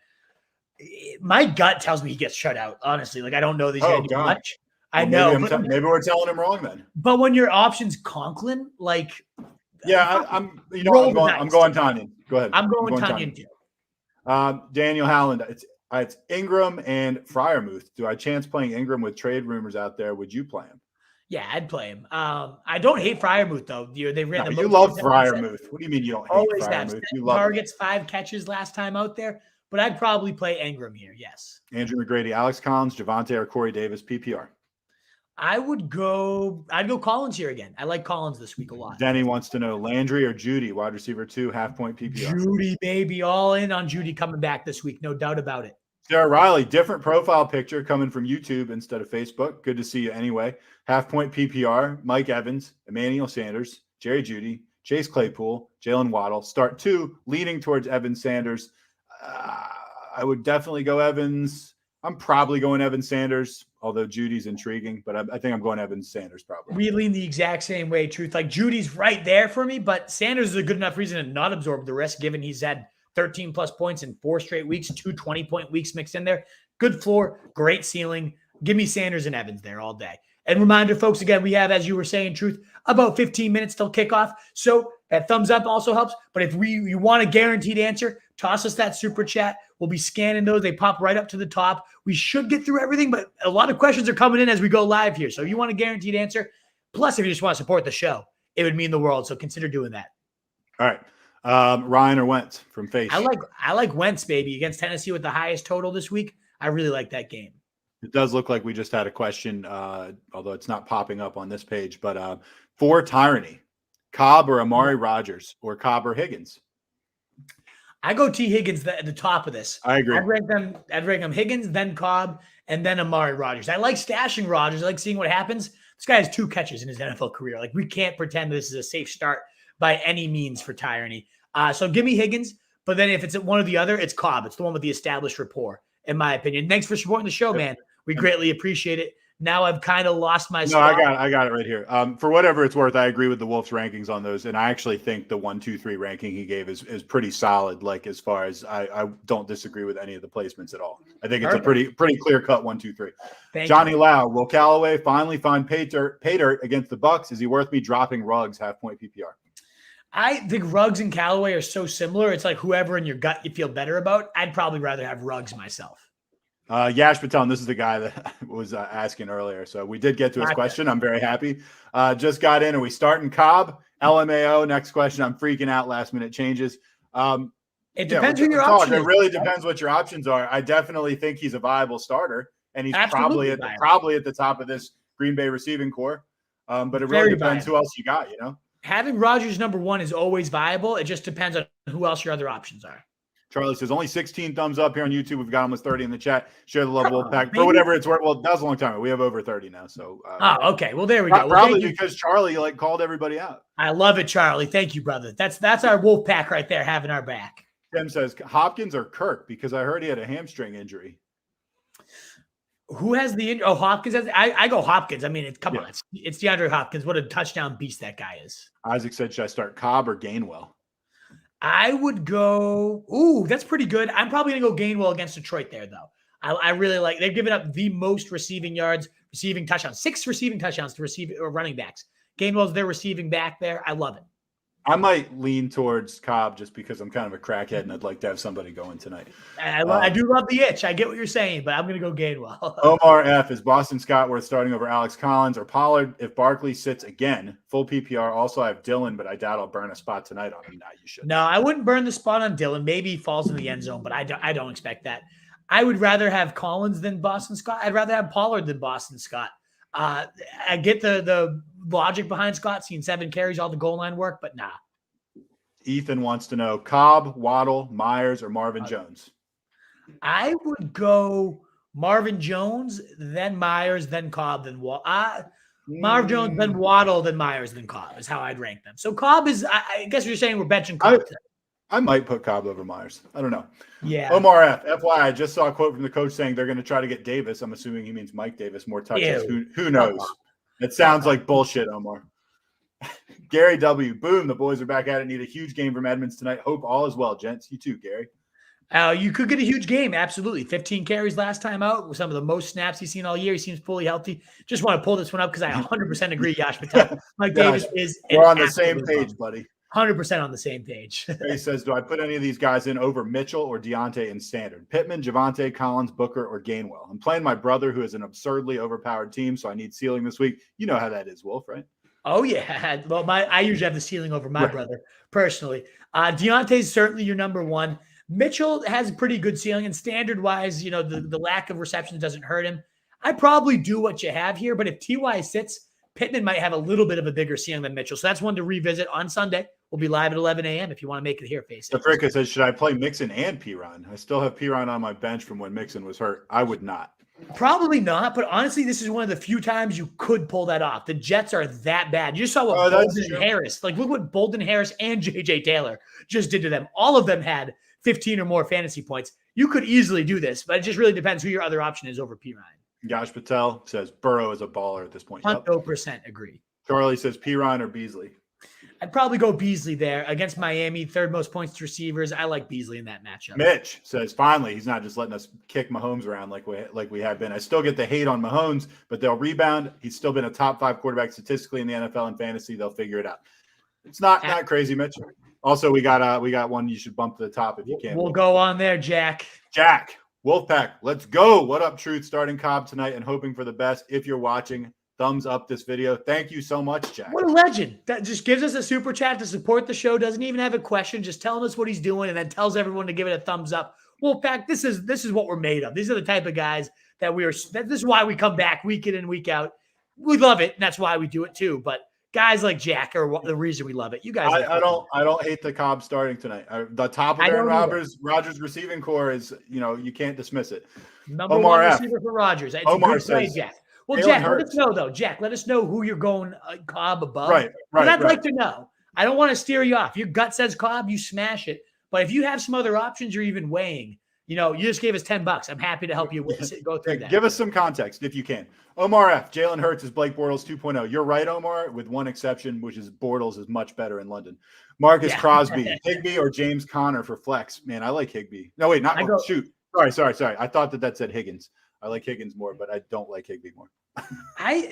[SPEAKER 3] My gut tells me he gets shut out, honestly. Like, I don't know these guys much. I know.
[SPEAKER 2] Maybe we're telling him wrong then.
[SPEAKER 3] But when your option's Conklin, like –
[SPEAKER 2] yeah, I'm going Tanyan. Go ahead.
[SPEAKER 3] I'm going Tanyan too.
[SPEAKER 2] Daniel Howland, it's Ingram and Freiermuth. Do I chance playing Ingram with trade rumors out there? Would you play him?
[SPEAKER 3] Yeah, I'd play him. I don't hate Freiermuth though. They ran
[SPEAKER 2] you love Freiermuth. What do you mean you don't hate Freiermuth? You love
[SPEAKER 3] targets, 5 catches last time out there. But I'd probably play Ingram here. Yes.
[SPEAKER 2] Andrew McGrady, Alex Collins, Javonte or Corey Davis, PPR.
[SPEAKER 3] I'd go Collins here again. I like Collins this week a lot.
[SPEAKER 2] Denny wants to know Landry or Jeudy, wide receiver 2, half point PPR.
[SPEAKER 3] Jeudy, baby, all in on Jeudy coming back this week. No doubt about it.
[SPEAKER 2] Sarah Riley, different profile picture coming from YouTube instead of Facebook. Good to see you anyway. Half point PPR, Mike Evans, Emmanuel Sanders, Jerry Jeudy, Chase Claypool, Jalen Waddle. Start 2, leaning towards Evans Sanders. I would definitely go Evans. I'm probably going Evans Sanders, although Judy's intriguing, but I think I'm going Evans Sanders probably.
[SPEAKER 3] We lean the exact same way, Truth. Like Judy's right there for me, but Sanders is a good enough reason to not absorb the risk, given he's had 13 plus points in 4 straight weeks, 2 20-point weeks mixed in there. Good floor, great ceiling. Give me Sanders and Evans there all day. And reminder, folks, again, we have, as you were saying, Truth, about 15 minutes till kickoff. So that thumbs up also helps. But if you want a guaranteed answer, toss us that super chat. We'll be scanning those. They pop right up to the top. We should get through everything, but a lot of questions are coming in as we go live here. So if you want a guaranteed answer, plus if you just want to support the show, it would mean the world. So consider doing that.
[SPEAKER 2] All right. Ryan or Wentz from Face.
[SPEAKER 3] I like Wentz, baby, against Tennessee with the highest total this week. I really like that game.
[SPEAKER 2] It does look like we just had a question, although it's not popping up on this page, but for Tyranny, Cobb or Amari Rodgers, or Cobb or Higgins?
[SPEAKER 3] I go T. Higgins at the top of this.
[SPEAKER 2] I agree.
[SPEAKER 3] I'd rank them Higgins, then Cobb, and then Amari Rodgers. I like stashing Rodgers. I like seeing what happens. This guy has 2 catches in his NFL career. Like, we can't pretend this is a safe start by any means for Tyranny. So give me Higgins, but then if it's one or the other, it's Cobb. It's the one with the established rapport, in my opinion. Thanks for supporting the show, man. We greatly appreciate it. Now I've kind of lost my spot.
[SPEAKER 2] No, I got it right here. For whatever it's worth, I agree with the Wolf's rankings on those, and I actually think the 1, 2, 3 ranking he gave is pretty solid. Like, as far as I don't disagree with any of the placements at all. I think it's a pretty clear cut 1, 2, 3. Johnny Lau, will Callaway finally find pay dirt against the Bucs? Is he worth me dropping Ruggs half point PPR?
[SPEAKER 3] I think Ruggs and Callaway are so similar. It's like whoever in your gut you feel better about. I'd probably rather have Ruggs myself.
[SPEAKER 2] Yash Patel, and this is the guy that was asking earlier. So we did get to his question. I'm very happy. Just got in. Are we starting Cobb? LMAO. Next question. I'm freaking out. Last minute changes.
[SPEAKER 3] It depends who your option is.
[SPEAKER 2] It really depends what your options are. I definitely think he's a viable starter, and he's probably at the top of this Green Bay receiving core. But it really depends who else you got, you know?
[SPEAKER 3] Having Rodgers number 1 is always viable. It just depends on who else your other options are.
[SPEAKER 2] Charlie says only 16 thumbs up here on YouTube. We've got almost 30 in the chat. Share the love, Wolfpack. For whatever it's worth. Well, that was a long time ago. We have over 30 now. So
[SPEAKER 3] okay. Well, there we go.
[SPEAKER 2] Probably because Charlie called everybody out.
[SPEAKER 3] I love it, Charlie. Thank you, brother. That's our Wolfpack right there, having our back.
[SPEAKER 2] Tim says Hopkins or Kirk, because I heard he had a hamstring injury.
[SPEAKER 3] Who has the injury? Oh, Hopkins. I go Hopkins. I mean, on. It's DeAndre Hopkins. What a touchdown beast that guy is.
[SPEAKER 2] Isaac said, should I start Cobb or Gainwell?
[SPEAKER 3] I would go. Ooh, that's pretty good. I'm probably going to go Gainwell against Detroit there, though. I really like. They've given up the most receiving yards, receiving touchdowns, 6 receiving touchdowns to running backs. Gainwell's their receiving back there. I love it.
[SPEAKER 2] I might lean towards Cobb just because I'm kind of a crackhead and I'd like to have somebody going tonight.
[SPEAKER 3] I do love the itch. I get what you're saying, but I'm going to go Gainwell.
[SPEAKER 2] Omar F. Is Boston Scott worth starting over Alex Collins or Pollard if Barkley sits again? Full PPR. Also, I have Dylan, but I doubt I'll burn a spot tonight on him. Nah, you should.
[SPEAKER 3] No, I wouldn't burn the spot on Dylan. Maybe he falls in the end zone, but I don't expect that. I would rather have Collins than Boston Scott. I'd rather have Pollard than Boston Scott. I get the logic behind Scott seeing 7 carries, all the goal line work, but nah.
[SPEAKER 2] Ethan wants to know Cobb, Waddle, Myers, or Marvin Jones.
[SPEAKER 3] I would go Marvin Jones, then Myers, then Cobb, then Marvin Jones, then Waddle, then Myers, then Cobb is how I'd rank them. So Cobb is, I guess you're saying we're benching Cobb today.
[SPEAKER 2] I might put Cobb over Myers. I don't know.
[SPEAKER 3] Yeah.
[SPEAKER 2] Omar F. FYI, I just saw a quote from the coach saying they're going to try to get Davis. I'm assuming he means Mike Davis, more touches. Who knows? It sounds like bullshit, Omar. Gary W. Boom. The boys are back at it. Need a huge game from Edmonds tonight. Hope all is well, gents. You too, Gary.
[SPEAKER 3] You could get a huge game. Absolutely. 15 carries last time out with some of the most snaps he's seen all year. He seems fully healthy. Just want to pull this one up because I 100% agree, Yash Patel. Mike Davis is.
[SPEAKER 2] We're on the same page, buddy.
[SPEAKER 3] 100% on the same page.
[SPEAKER 2] He says, do I put any of these guys in over Mitchell or Deontay in standard? Pittman, Javonte, Collins, Booker, or Gainwell? I'm playing my brother who is an absurdly overpowered team, so I need ceiling this week. You know how that is, Wolf, right?
[SPEAKER 3] Oh, yeah. Well, I usually have the ceiling over my brother, personally. Deontay is certainly your number 1. Mitchell has a pretty good ceiling, and standard-wise, the lack of receptions doesn't hurt him. I probably do what you have here, but if T.Y. sits, Pittman might have a little bit of a bigger ceiling than Mitchell. So that's one to revisit on Sunday. We'll be live at 11 a.m. if you want to make it here, face.
[SPEAKER 2] Africa says, should I play Mixon and Piron? I still have Piron on my bench from when Mixon was hurt. I would not.
[SPEAKER 3] Probably not, but honestly, this is one of the few times you could pull that off. The Jets are that bad. You just saw what Bolden and Harris, look what Bolden Harris and J.J. Taylor just did to them. All of them had 15 or more fantasy points. You could easily do this, but it just really depends who your other option is over Piron.
[SPEAKER 2] Josh Patel says Burrow is a baller at this point.
[SPEAKER 3] 100% agree.
[SPEAKER 2] Charlie says Piron or Beasley.
[SPEAKER 3] I'd probably go Beasley there against Miami, third most points to receivers. I like Beasley in that matchup.
[SPEAKER 2] Mitch says, finally, he's not just letting us kick Mahomes around like we have been. I still get the hate on Mahomes, but they'll rebound. He's still been a top 5 quarterback statistically in the NFL and fantasy. They'll figure it out. It's not crazy, Mitch. Also, we got one you should bump to the top if you can.
[SPEAKER 3] We'll go on there, Jack.
[SPEAKER 2] Jack, Wolfpack, let's go. What up, Truth? Starting Cobb tonight and hoping for the best. If you're watching, thumbs up this video. Thank you so much, Jack.
[SPEAKER 3] What a legend. That just gives us a super chat to support the show. Doesn't even have a question, just telling us what he's doing and then tells everyone to give it a thumbs up. Wolfpack, this is what we're made of. These are the type of guys that this is why we come back week in and week out. We love it, and that's why we do it too. But guys like Jack are the reason we love it. You guys,
[SPEAKER 2] I don't hate the Cobb starting tonight. The top of Aaron Rodgers receiving core is, you can't dismiss it.
[SPEAKER 3] Number one receiver for Rodgers. It's
[SPEAKER 2] Omar
[SPEAKER 3] a good play,
[SPEAKER 2] says,
[SPEAKER 3] Jack. Well, Jack, let us know though. Jack, let us know who you're going Cobb above.
[SPEAKER 2] Right.
[SPEAKER 3] I'd like to know. I don't want to steer you off. Your gut says Cobb, you smash it. But if you have some other options you're even weighing, you just gave us $10. I'm happy to help you go through that.
[SPEAKER 2] Give us some context if you can. Omar F. Jalen Hurts is Blake Bortles 2.0. You're right, Omar, with one exception, which is Bortles is much better in London. Marcus Crosby, Higbee or James Conner for flex. Man, I like Higbee. No, wait, shoot. Sorry. I thought that said Higgins. I like Higgins more, but I don't like Higbee more.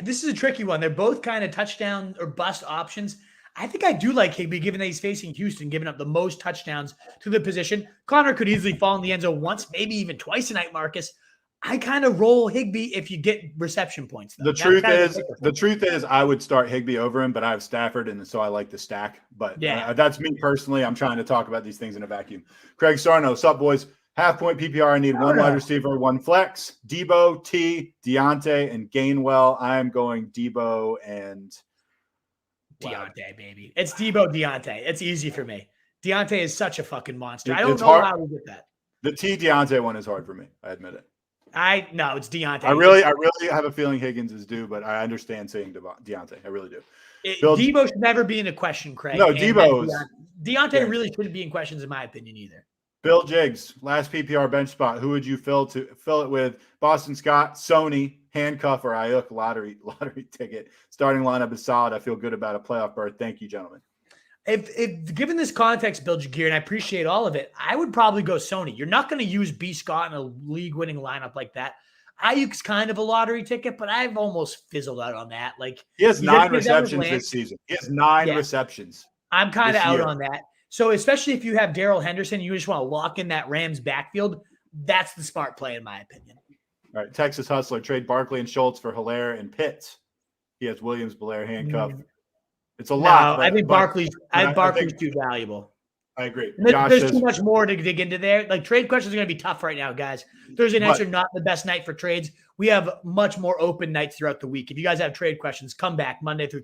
[SPEAKER 3] This is a tricky one. They're both kind of touchdown or bust options. I think I do like Higbee, given that he's facing Houston, giving up the most touchdowns to the position. Connor could easily fall in the end zone once, maybe even twice tonight, Marcus. I kind of roll Higbee if you get reception points, though.
[SPEAKER 2] The truth is I would start Higbee over him, but I have Stafford, and so I like the stack. But that's me personally. I'm trying to talk about these things in a vacuum. Craig Sarno, what's up, boys? Half-point PPR, I need one wide receiver, one flex. Debo, T, Deontay, and Gainwell. I'm going Debo and
[SPEAKER 3] Deontay, baby. It's Debo, Deontay. It's easy for me. Deontay is such a fucking monster. I don't know how we get that.
[SPEAKER 2] The T Deontay one is hard for me. I admit it.
[SPEAKER 3] No, it's Deontay.
[SPEAKER 2] I really have a feeling Higgins is due, but I understand saying Deontay. I really do.
[SPEAKER 3] Debo should never be in a question, Craig.
[SPEAKER 2] No,
[SPEAKER 3] Deontay really shouldn't be in questions, in my opinion, either.
[SPEAKER 2] Bill Jiggs, last PPR bench spot. Who would you fill it with? Boston Scott, Sony, handcuff, or Ayuk lottery ticket. Starting lineup is solid. I feel good about a playoff berth. Thank you, gentlemen.
[SPEAKER 3] If given this context, Bill Jagir, and I appreciate all of it, I would probably go Sony. You're not going to use B. Scott in a league-winning lineup like that. Ayuk's kind of a lottery ticket, but I've almost fizzled out on that. Like
[SPEAKER 2] he has 9 receptions this season. He has 9 receptions.
[SPEAKER 3] I'm kind of out on that. So especially if you have Darrell Henderson, you just want to lock in that Rams backfield. That's the smart play, in my opinion. All
[SPEAKER 2] right, Texas Hustler, trade Barkley and Schultz for Hilaire and Pitts. He has Williams, Belair handcuffed. It's a lot.
[SPEAKER 3] I think Barkley's too valuable.
[SPEAKER 2] I agree.
[SPEAKER 3] There's too much more to dig into there. Like trade questions are going to be tough right now, guys. Thursday nights are not the best night for trades. We have much more open nights throughout the week. If you guys have trade questions, come back Monday through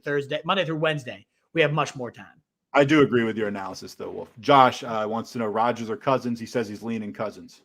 [SPEAKER 3] Wednesday. We have much more time.
[SPEAKER 2] I do agree with your analysis, though, Wolf. Josh wants to know Rodgers or Cousins. He says he's leaning Cousins.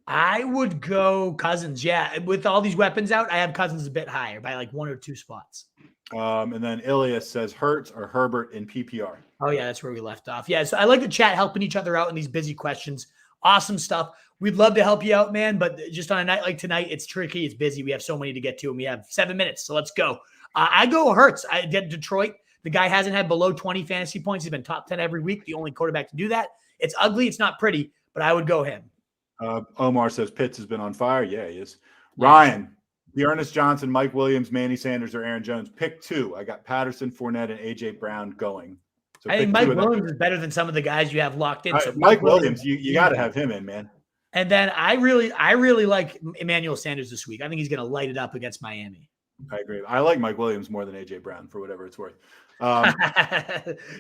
[SPEAKER 3] I would go Cousins. Yeah, with all these weapons out, I have Cousins a bit higher by like 1 or 2 spots.
[SPEAKER 2] And then Ilias says Hurts or Herbert in PPR.
[SPEAKER 3] Oh, yeah, that's where we left off. Yeah, so I like the chat helping each other out in these busy questions. Awesome stuff. We'd love to help you out, man, but just on a night like tonight, it's tricky. It's busy. We have so many to get to, and we have 7 minutes, so let's go. I go Hurts. I did Detroit. The guy hasn't had below 20 fantasy points. He's been top 10 every week, the only quarterback to do that. It's ugly. It's not pretty, but I would go him.
[SPEAKER 2] Omar says Pitts has been on fire. Yeah, he is. Ryan, the Ernest Johnson, Mike Williams, Manny Sanders, or Aaron Jones. Pick 2. I got Patterson, Fournette, and A.J. Brown going. So
[SPEAKER 3] I think Mike Williams is better than some of the guys you have locked in. So
[SPEAKER 2] Mike Williams, you got to have him in, man.
[SPEAKER 3] And then I really like Emmanuel Sanders this week. I think he's going to light it up against Miami.
[SPEAKER 2] I agree. I like Mike Williams more than A.J. Brown for whatever it's worth.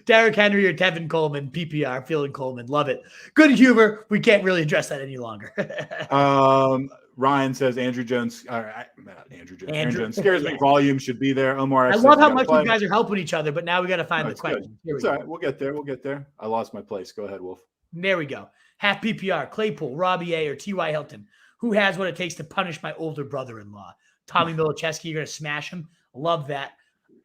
[SPEAKER 3] Derrick Henry or Tevin Coleman, PPR, feeling Coleman. Love it. Good humor. We can't really address that any longer.
[SPEAKER 2] Ryan says Andrew Jones. Not Andrew Jones. Andrew Jones scares me.
[SPEAKER 3] Yeah.
[SPEAKER 2] Volume should be there. Omar.
[SPEAKER 3] I love how much you guys are helping each other, but now we got to find the question.
[SPEAKER 2] It's all right. We'll get there. I lost my place. Go ahead, Wolf.
[SPEAKER 3] There we go. Half PPR, Claypool, Robbie A, or T.Y. Hilton. Who has what it takes to punish my older brother-in-law? Tommy Milicheski, you're going to smash him. Love that.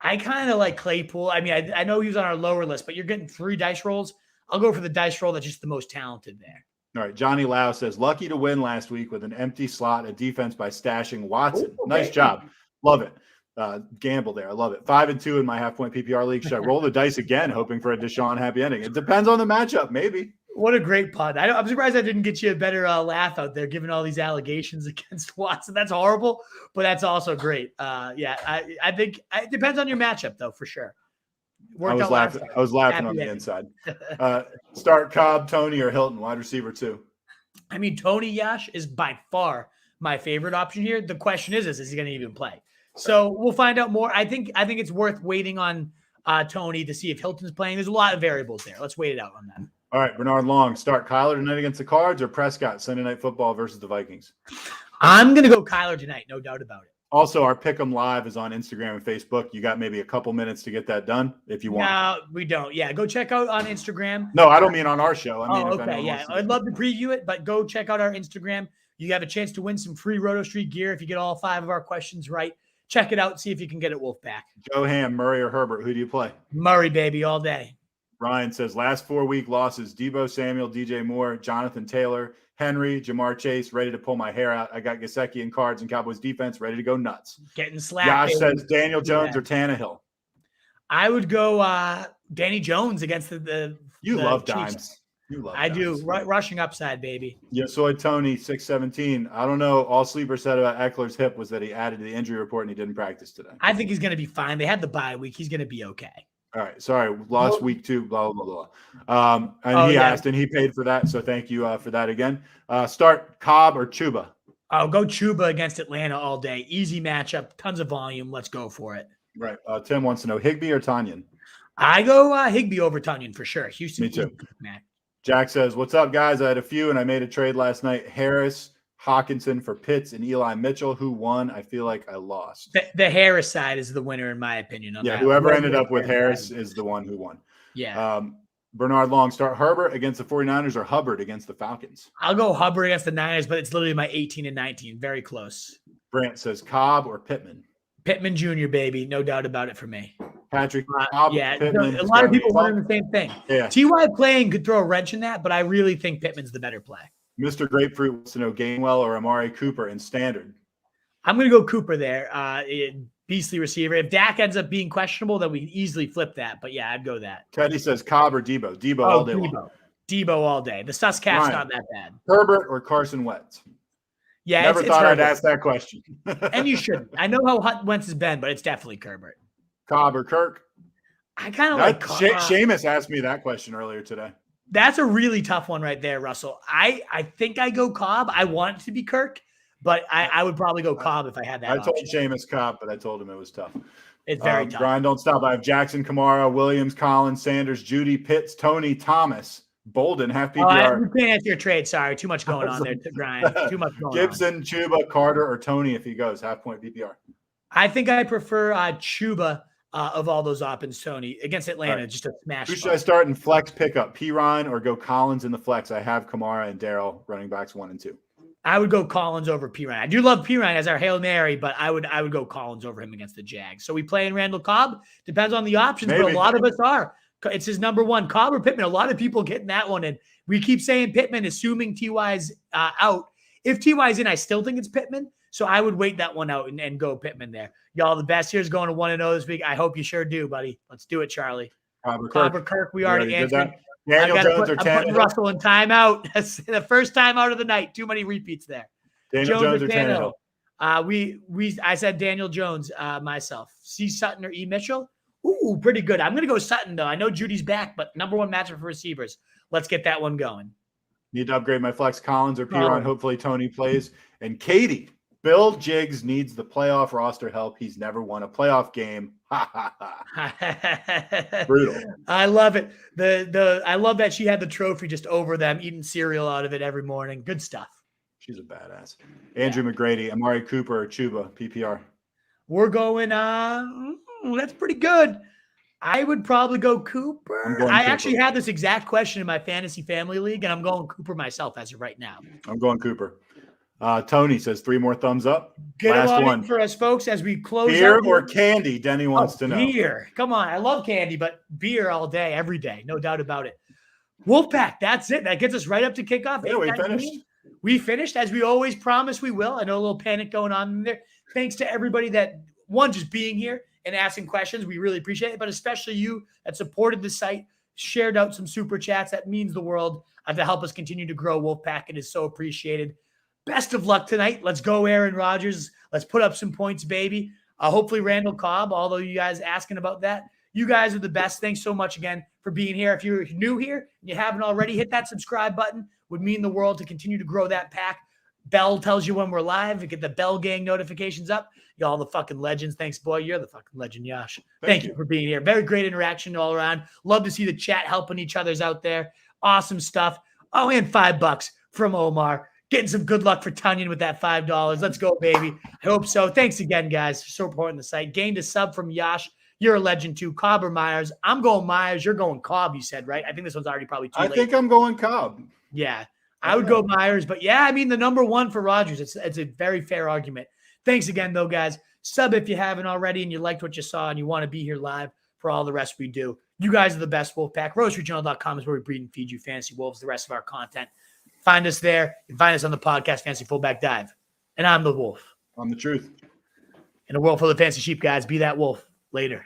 [SPEAKER 3] I kind of like Claypool. I mean, I know he was on our lower list, but you're getting 3 dice rolls. I'll go for the dice roll that's just the most talented there.
[SPEAKER 2] All right. Johnny Lau says, lucky to win last week with an empty slot, a defense by stashing Watson. Ooh, nice job. Love it. Gamble there. I love it. 5-2 in my half-point PPR league. Should I roll the dice again, hoping for a Deshaun happy ending? It depends on the matchup, maybe.
[SPEAKER 3] What a great pun. I'm surprised I didn't get you a better laugh out there, given all these allegations against Watson. That's horrible, but that's also great. I think it depends on your matchup, though, for sure.
[SPEAKER 2] I was laughing on the inside. Start Cobb, Tony, or Hilton, wide receiver 2.
[SPEAKER 3] I mean, Tony Yash is by far my favorite option here. The question is he going to even play? So we'll find out more. I think it's worth waiting on Tony to see if Hilton's playing. There's a lot of variables there. Let's wait it out on that.
[SPEAKER 2] All right, Bernard Long, start Kyler tonight against the Cards or Prescott Sunday Night Football versus the Vikings?
[SPEAKER 3] I'm going to go Kyler tonight, no doubt about it.
[SPEAKER 2] Also, our Pick'em Live is on Instagram and Facebook. You got maybe a couple minutes to get that done if you want.
[SPEAKER 3] No, we don't. Yeah, go check out on Instagram.
[SPEAKER 2] No, I don't mean on our show. I mean,
[SPEAKER 3] okay, yeah. I'd love to preview it, but go check out our Instagram. You have a chance to win some free Roto Street gear if you get all 5 of our questions right. Check it out. See if you can get it Wolf back.
[SPEAKER 2] Joe Ham, Murray, or Herbert. Who do you play?
[SPEAKER 3] Murray, baby, all day.
[SPEAKER 2] Ryan says, last 4-week losses, Debo Samuel, DJ Moore, Jonathan Taylor, Henry, Jamar Chase, ready to pull my hair out. I got Gesicki and Cards and Cowboys defense, ready to go nuts.
[SPEAKER 3] Getting slapped.
[SPEAKER 2] Josh says Daniel Jones or Tannehill.
[SPEAKER 3] I would go Danny Jones against the
[SPEAKER 2] You love
[SPEAKER 3] Chiefs.
[SPEAKER 2] dimes. You love
[SPEAKER 3] I
[SPEAKER 2] dimes.
[SPEAKER 3] do. Rushing upside, baby.
[SPEAKER 2] Yeah, so Tony, 617. I don't know. All Sleeper said about Eckler's hip was that he added to the injury report and he didn't practice today.
[SPEAKER 3] I think he's going to be fine. They had the bye week. He's going to be okay.
[SPEAKER 2] All right. Sorry. Lost week 2, blah, blah, blah. He asked and he paid for that. So thank you for that again. Start Cobb or Chuba.
[SPEAKER 3] I'll go Chuba against Atlanta all day. Easy matchup. Tons of volume. Let's go for it.
[SPEAKER 2] Right. Tim wants to know Higbee or Tanyan.
[SPEAKER 3] I go Higbee over Tonyan for sure. Houston.
[SPEAKER 2] Me too. Jack says, what's up, guys? I had a few and I made a trade last night. Harris, Hawkinson for Pitts and Eli Mitchell. Who won? I feel like I lost.
[SPEAKER 3] The Harris side is the winner, in my opinion.
[SPEAKER 2] Whoever ended up with Harris is the one who won.
[SPEAKER 3] Yeah.
[SPEAKER 2] Bernard Long, start Herbert against the 49ers or Hubbard against the Falcons?
[SPEAKER 3] I'll go Hubbard against the Niners, but it's literally my 18 and 19. Very close.
[SPEAKER 2] Brant says Cobb or Pittman?
[SPEAKER 3] Pittman Jr., baby. No doubt about it for me.
[SPEAKER 2] Patrick, Cobb, Pittman.
[SPEAKER 3] A lot of people wondering the same thing.
[SPEAKER 2] Yeah.
[SPEAKER 3] T.Y. playing could throw a wrench in that, but I really think Pittman's the better play.
[SPEAKER 2] Mr. Grapefruit wants to know Gainwell or Amari Cooper in standard.
[SPEAKER 3] I'm going to go Cooper there. Beastly receiver. If Dak ends up being questionable, then we can easily flip that. But yeah, I'd go that.
[SPEAKER 2] Teddy says Cobb or Debo. Debo all day long.
[SPEAKER 3] Debo all day. The Suscat's not that bad.
[SPEAKER 2] Herbert or Carson Wentz?
[SPEAKER 3] Yeah,
[SPEAKER 2] Never thought I'd ask that question.
[SPEAKER 3] And you shouldn't. I know how Wentz has been, but it's definitely Herbert.
[SPEAKER 2] Cobb or Kirk?
[SPEAKER 3] I kind of like
[SPEAKER 2] Seamus asked me that question earlier today.
[SPEAKER 3] That's a really tough one right there, Russell. I think I go Cobb. I want it to be Kirk, but I would probably go Cobb if I had that.
[SPEAKER 2] I told Seamus Cobb, but I told him it was tough.
[SPEAKER 3] It's very tough.
[SPEAKER 2] Grind don't stop. I have Jackson, Kamara, Williams, Collins, Sanders, Jeudy, Pitts, Tony, Thomas, Bolden, half PPR.
[SPEAKER 3] We can't answer your trade. Sorry, too much going on there to grind. Too much going
[SPEAKER 2] Gibson,
[SPEAKER 3] on.
[SPEAKER 2] Chuba, Carter, or Tony if he goes half point PPR.
[SPEAKER 3] I think I prefer Chuba of all those options, Tony, against Atlanta. Right. Just a smash.
[SPEAKER 2] Who should I start in flex pickup? P. Ryan or go Collins in the flex? I have Kamara and Daryl running backs 1 and 2.
[SPEAKER 3] I would go Collins over P. Ryan. I do love P. Ryan as our Hail Mary, but I would go Collins over him against the Jags. So we play in Randall Cobb. Depends on the options, but a lot of us are. It's his number one. Cobb or Pittman. A lot of people getting that one in. We keep saying Pittman, assuming T.Y.'s out. If T.Y.'s in, I still think it's Pittman. So I would wait that one out and go Pittman there. Y'all, the best here's going to 1-0 this week. I hope you sure do, buddy. Let's do it, Charlie.
[SPEAKER 2] Cobb or
[SPEAKER 3] Kirk. We already answered.
[SPEAKER 2] Daniel Jones or Tannehill?
[SPEAKER 3] I'm putting Russell in timeout. That's the first time out of the night. Too many repeats there.
[SPEAKER 2] Daniel Jones or Tannehill?
[SPEAKER 3] I said Daniel Jones myself. C. Sutton or E. Mitchell? Ooh, pretty good. I'm going to go Sutton, though. I know Judy's back, but number one matchup for receivers. Let's get that one going.
[SPEAKER 2] Need to upgrade my flex. Collins or Piron. Hopefully Tony plays. And Katie, Bill Jiggs needs the playoff roster help. He's never won a playoff game. Brutal.
[SPEAKER 3] I love it. I love that she had the trophy just over them, eating cereal out of it every morning. Good stuff.
[SPEAKER 2] She's a badass. Andrew McGrady, Amari Cooper, or Chuba, PPR.
[SPEAKER 3] We're going, that's pretty good. I would probably go Cooper. I actually had this exact question in my fantasy family league, and I'm going Cooper myself as of right now.
[SPEAKER 2] I'm going Cooper. Tony says 3 more thumbs up.
[SPEAKER 3] Get
[SPEAKER 2] Last one
[SPEAKER 3] for us, folks, as we close.
[SPEAKER 2] Beer or candy? Denny wants to know.
[SPEAKER 3] Beer. Come on. I love candy, but beer all day, every day. No doubt about it. Wolfpack, that's it. That gets us right up to kickoff.
[SPEAKER 2] Yeah, we finished.
[SPEAKER 3] We finished, as we always promise we will. I know a little panic going on in there. Thanks to everybody that, one, just being here and asking questions. We really appreciate it, but especially you that supported the site, shared out some super chats. That means the world to help us continue to grow Wolfpack. It is so appreciated. Best of luck tonight. Let's go, Aaron Rodgers. Let's put up some points, baby. Hopefully Randall Cobb, although you guys asking about that. You guys are the best. Thanks so much again for being here. If you're new here and you haven't already, hit that subscribe button. Would mean the world to continue to grow that pack. Bell tells you when we're live. You get the Bell Gang notifications up. Y'all the fucking legends. Thanks, boy. You're the fucking legend, Yash. Thank you for being here. Very great interaction all around. Love to see the chat helping each other's out there. Awesome stuff. Oh, and $5 from Omar. Getting some good luck for Tanyan with that $5. Let's go, baby. I hope so. Thanks again, guys, for supporting the site. Gained a sub from Yash. You're a legend too. Cobb or Myers? I'm going Myers. You're going Cobb, you said, right? I think this one's already probably too late.
[SPEAKER 2] I think I'm going Cobb.
[SPEAKER 3] Yeah, I would go Myers. But, yeah, I mean, the number one for Rodgers. It's a very fair argument. Thanks again, though, guys. Sub if you haven't already and you liked what you saw and you want to be here live for all the rest we do. You guys are the best, Wolfpack. RoastRejournal.com is where we breed and feed you fantasy wolves, the rest of our content. Find us there. You can find us on the podcast, Fantasy Fullback Dive. And I'm the wolf.
[SPEAKER 2] I'm the truth.
[SPEAKER 3] In a world full of fancy sheep, guys, be that wolf. Later.